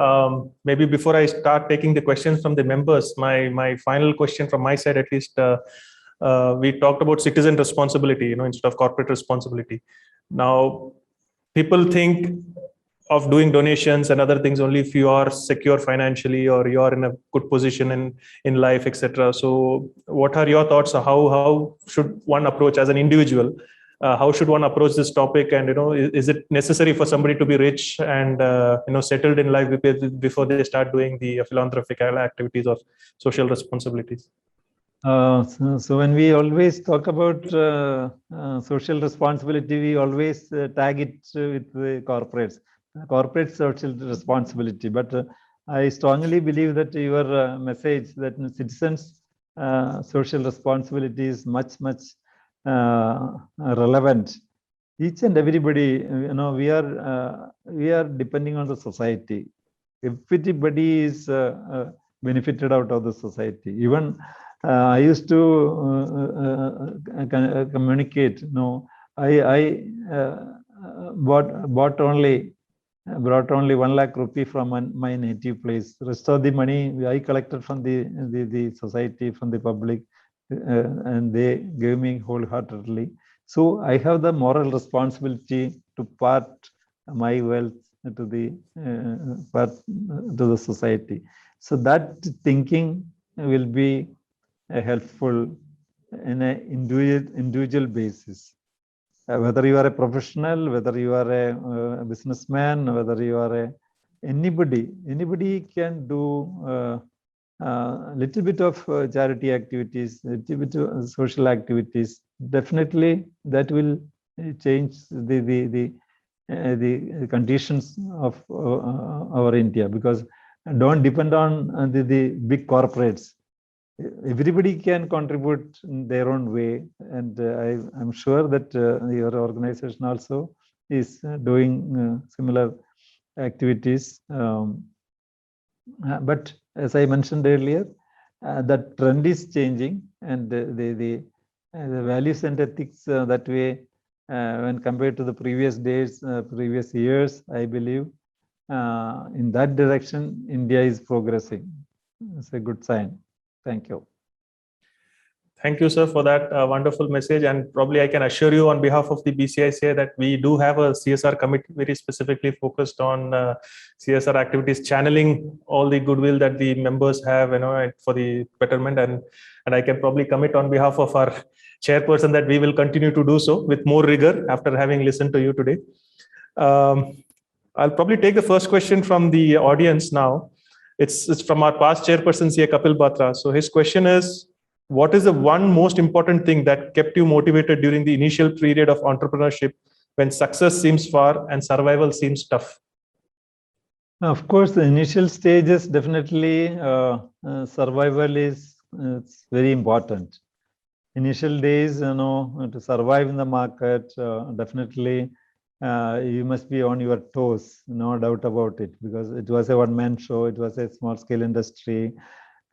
Maybe before I start taking the questions from the members, my final question from my side, at least, we talked about citizen responsibility, instead of corporate responsibility. Now, people think of doing donations and other things only if you are secure financially or you are in a good position in life, etc. So, what are your thoughts? How should one approach as an individual? How should one approach this topic? And is it necessary for somebody to be rich and settled in life before they start doing the philanthropic activities or social responsibilities? So when we always talk about social responsibility, we always tag it with the corporate social responsibility. But I strongly believe that your message that citizens' social responsibility is much relevant. Each and everybody, we are depending on the society. Everybody is benefited out of the society. Even I used to communicate. I brought only 1 lakh rupee from my native place. The rest of the money I collected from the society, from the public, and they gave me wholeheartedly. So I have the moral responsibility to part my wealth to the society. So that thinking will be helpful in an individual basis. Whether you are a professional, whether you are a businessman, whether you are anybody can do little bit of charity activities, little bit of social activities. Definitely, that will change the conditions of our India, because don't depend on the big corporates. Everybody can contribute in their own way, and I'm sure that your organization also is doing similar activities. But as I mentioned earlier, the trend is changing, and the values and ethics that way, when compared to the previous days, previous years, I believe in that direction, India is progressing. It's a good sign. Thank you. Thank you, sir, for that wonderful message. And probably I can assure you on behalf of the BCICI that we do have a CSR committee very specifically focused on CSR activities, channeling all the goodwill that the members have, for the betterment. And I can probably commit on behalf of our chairperson that we will continue to do so with more rigor after having listened to you today. I'll probably take the first question from the audience now. It's from our past chairperson, CA Kapil Batra. So his question is, what is the one most important thing that kept you motivated during the initial period of entrepreneurship when success seems far and survival seems tough? Of course, the initial stages, definitely survival is very important. Initial days, to survive in the market, definitely you must be on your toes, no doubt about it, because it was a one-man show, it was a small-scale industry.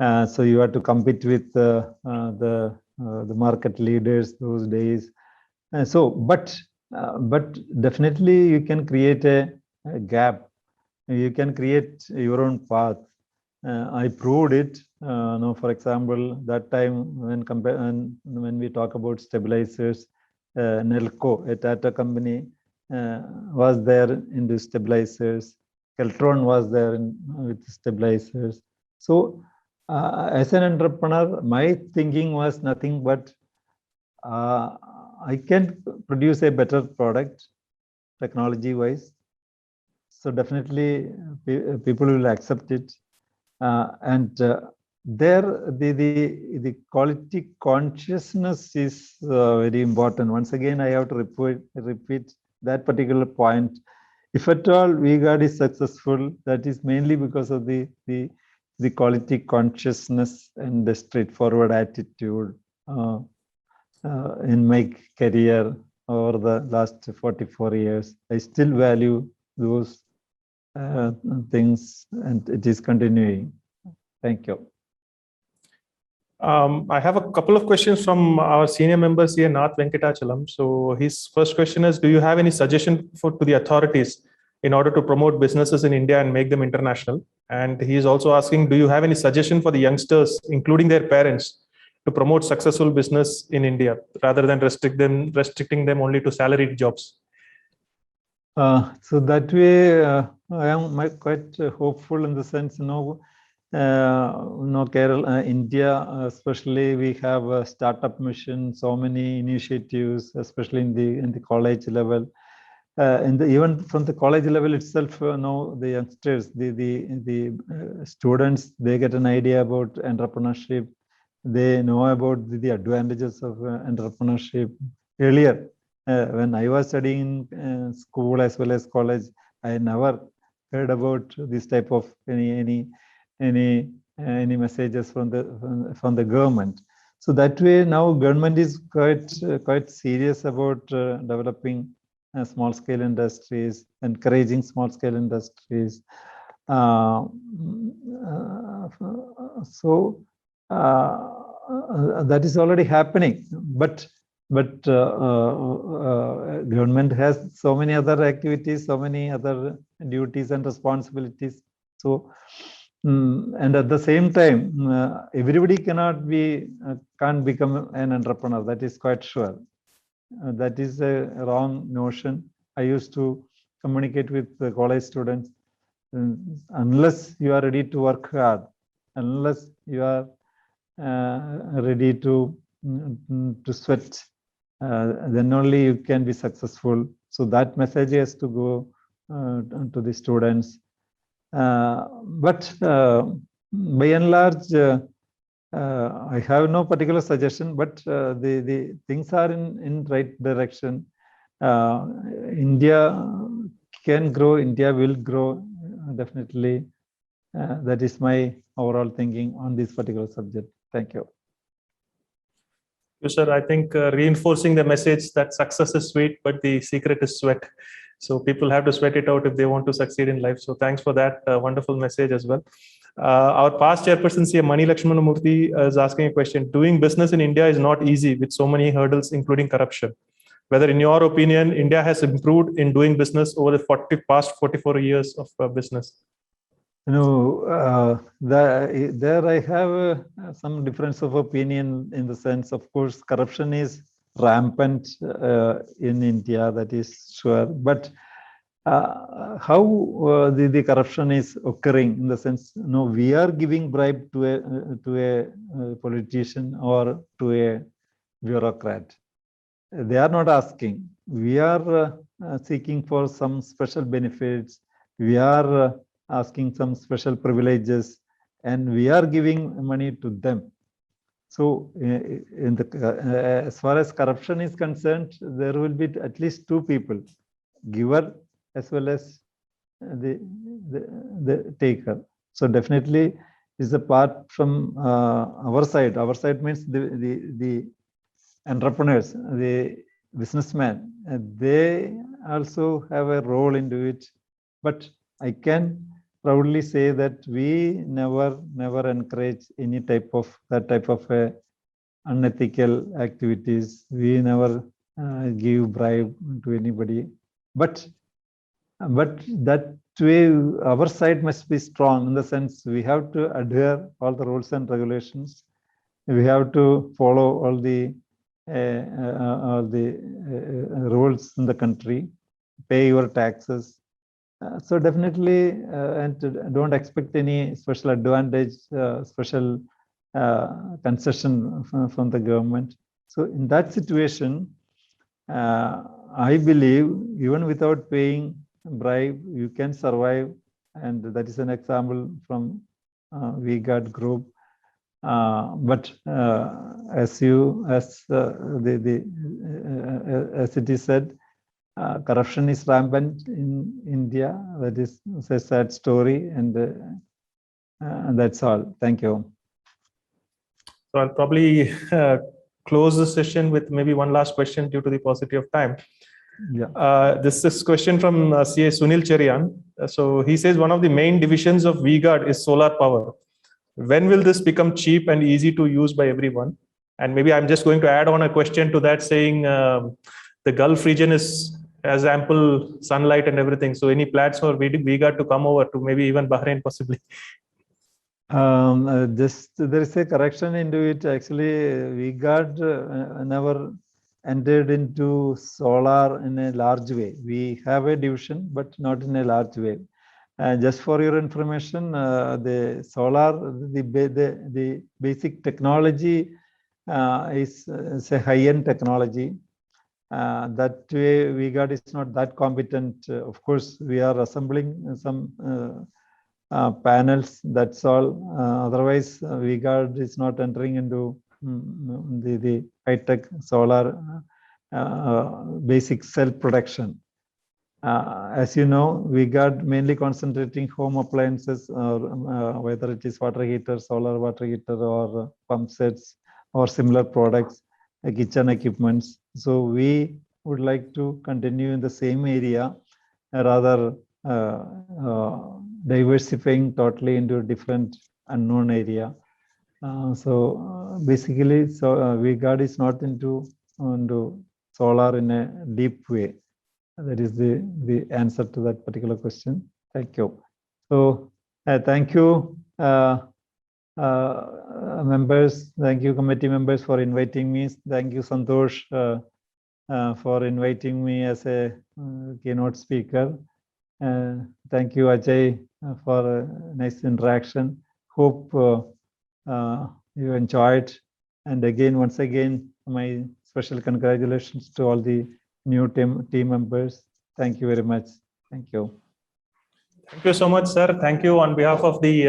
So you had to compete with the market leaders those days. But definitely you can create a gap. You can create your own path. I proved it. For example, that time when we talk about stabilizers, Nelco, a Tata company, was there in the stabilizers. Keltron was there with stabilizers. So as an entrepreneur, my thinking was nothing but I can produce a better product technology-wise. So definitely people will accept it. There the quality consciousness is very important. Once again, I have to repeat that particular point. If at all V-Guard is successful, that is mainly because of the quality consciousness and the straightforward attitude. In my career over the last 44 years, I still value those things, and it is continuing. Thank you. I have a couple of questions from our senior member, CA Nath Venkatachalam. So his first question is, do you have any suggestion to the authorities in order to promote businesses in India and make them international? And he is also asking, do you have any suggestion for the youngsters, including their parents, to promote successful business in India rather than restricting them only to salaried jobs? So that way, I am quite hopeful in the sense, Kerala, India, especially we have a startup mission, so many initiatives, especially in the college level. Even from the college level itself, the youngsters, the students, they get an idea about entrepreneurship. They know about the advantages of entrepreneurship. Earlier, when I was studying in school as well as college, I never heard about this type of any messages from the government. So that way, now government is quite serious about developing small scale industries, encouraging small scale industries. So that is already happening, but government has so many other activities, so many other duties and responsibilities. So and at the same time, everybody can't become an entrepreneur. That is quite sure. That is a wrong notion. I used to communicate with the college students. Unless you are ready to work hard, unless you are ready to sweat, then only you can be successful. So that message has to go to the students. But by and large, I have no particular suggestion, but the things are in right direction. India can grow, India will grow, definitely. That is my overall thinking on this particular subject. Thank you. Yes, sir. I think reinforcing the message that success is sweet, but the secret is sweat. So people have to sweat it out if they want to succeed in life. So thanks for that wonderful message as well. Our past chairperson, CA Mani Lakshmanamurthy, is asking a question. Doing business in India is not easy with so many hurdles, including corruption. Whether, in your opinion, India has improved in doing business over the past 44 years of business? There I have some difference of opinion in the sense, of course, corruption is rampant in India, that is sure. But how the corruption is occurring in the sense, we are giving bribe to a politician or to a bureaucrat. They are not asking. We are seeking for some special benefits. We are asking some special privileges, and we are giving money to them. So as far as corruption is concerned, there will be at least two people, giver as well as the taker. So definitely is apart from our side. Our side means the entrepreneurs, the businessmen. They also have a role into it. But I can proudly say that we never encourage any type of unethical activities. We never give bribe to anybody. But that way, our side must be strong in the sense we have to adhere all the rules and regulations. We have to follow all the rules in the country. Pay your taxes. So definitely, and don't expect any special advantage, special concession from the government. So in that situation, I believe even without paying bribe, you can survive, and that is an example from V-Guard group. But as it is said, corruption is rampant in India. That is a sad story, and that's all. Thank you. So I'll probably close the session with maybe one last question due to the paucity of time. Yeah. This is question from CA Sunil Cherian. So he says one of the main divisions of V-Guard is solar power. When will this become cheap and easy to use by everyone? And maybe I'm just going to add on a question to that, saying the Gulf region has ample sunlight and everything. So any plans for V-Guard to come over to maybe even Bahrain possibly? There is a correction into it. Actually, V-Guard never entered into solar in a large way. We have a division, but not in a large way. Just for your information, the solar, the basic technology is a high-end technology. That way, V-Guard is not that competent. Of course, we are assembling some panels, that's all. Otherwise, V-Guard is not entering into the high-tech solar basic cell production. As you know, V-Guard mainly concentrating home appliances, whether it is water heater, solar water heater, or pump sets, or similar products, kitchen equipments. So we would like to continue in the same area, rather diversifying totally into a different unknown area. Basically, V-Guard is not into solar in a deep way. That is the answer to that particular question. Thank you. So thank you, members. Thank you, committee members, for inviting me. Thank you, Santosh, for inviting me as a keynote speaker. Thank you, Ajay, for a nice interaction. Hope you enjoyed. And again, once again, my special congratulations to all the new team members. Thank you very much. Thank you. Thank you so much, sir. Thank you on behalf of the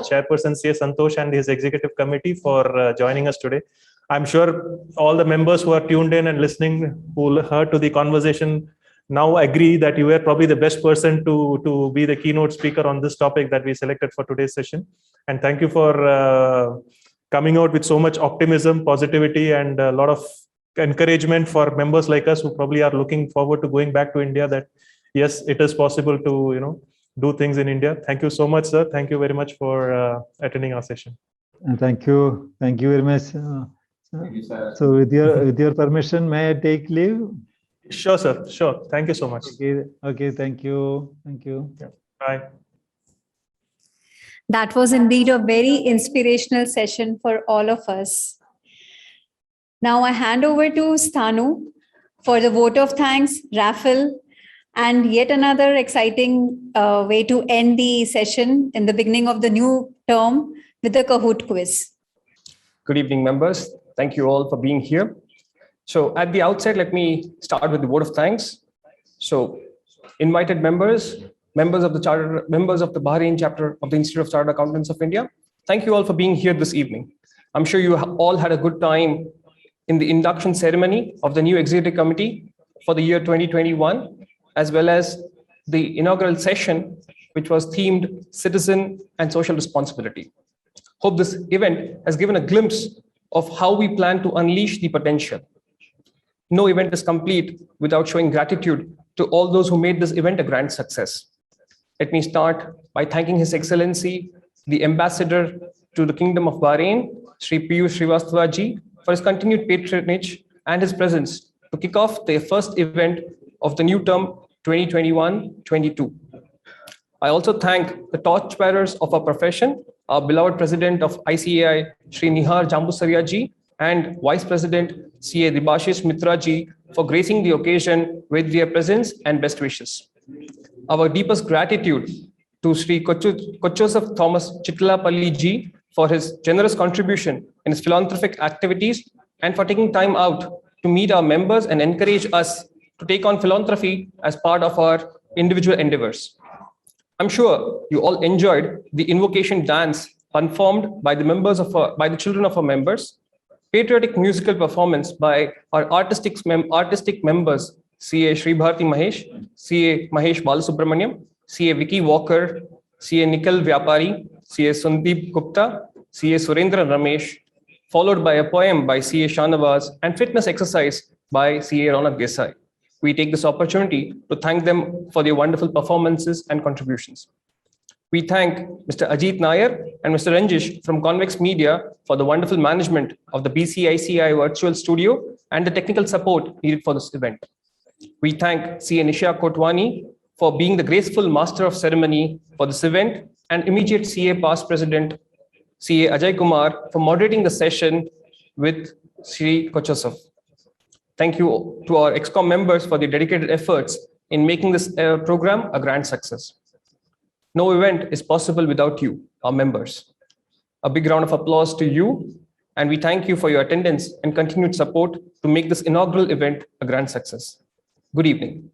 chairperson, C.A. Santosh, and his executive committee for joining us today. I'm sure all the members who are tuned in and listening, who heard to the conversation, now agree that you were probably the best person to be the keynote speaker on this topic that we selected for today's session. And thank you for coming out with so much optimism, positivity, and a lot of encouragement for members like us who probably are looking forward to going back to India, that yes, it is possible to do things in India. Thank you so much, sir. Thank you very much for attending our session. Thank you very much. So with your permission, may I take leave? Sure, sir. Sure. Thank you so much. Okay. Thank you. Yeah. Bye. That was indeed a very inspirational session for all of us. Now I hand over to Sthanu for the vote of thanks, raffle, and yet another exciting way to end the session in the beginning of the new term with the Kahoot quiz. Good evening, members. Thank you all for being here. So at the outset, let me start with the vote of thanks. So invited members of the Bahrain chapter of the Institute of Chartered Accountants of India, thank you all for being here this evening. I'm sure you all had a good time in the induction ceremony of the new executive committee for the year 2021, as well as the inaugural session, which was themed Citizen and Social Responsibility. Hope this event has given a glimpse of how we plan to unleash the potential. No event is complete without showing gratitude to all those who made this event a grand success. Let me start by thanking His Excellency, the Ambassador to the Kingdom of Bahrain, Sri Piyush Srivastava ji, for his continued patronage and his presence to kick off the first event of the new term 2021-22. I also thank the torchbearers of our profession, our beloved President of ICAI, Sri Nihar Jambusaria ji, and Vice President CA Debashish Mitra ji, for gracing the occasion with their presence and best wishes. our deepest gratitude to Sri Kochoseph Thomas Chitlapalli ji for his generous contribution in his philanthropic activities and for taking time out to meet our members and encourage us to take on philanthropy as part of our individual endeavors. I'm sure you all enjoyed the invocation dance performed by the children of our members, patriotic musical performance by our artistic members, CA Sri Bharti Mahesh, CA Mahesh Balasubramaniam, CA Vicky Walker, CA Nikhil Vyapari, CA Sundeep Gupta, CA Surendra Ramesh, followed by a poem by CA Shanawaz and fitness exercise by CA Ronak Desai. We take this opportunity to thank them for their wonderful performances and contributions. We thank Mr. Ajit Nair and Mr. Ranjish from Convex Media for the wonderful management of the BCICI virtual studio and the technical support needed for this event. We thank CA Nisha Kotwani for being the graceful master of ceremony for this event and immediate CA past president, CA Ajay Kumar, for moderating the session with Sri Kochoseph. Thank you to our ExCom members for their dedicated efforts in making this program a grand success. No event is possible without you, our members. A big round of applause to you, and we thank you for your attendance and continued support to make this inaugural event a grand success. Good evening.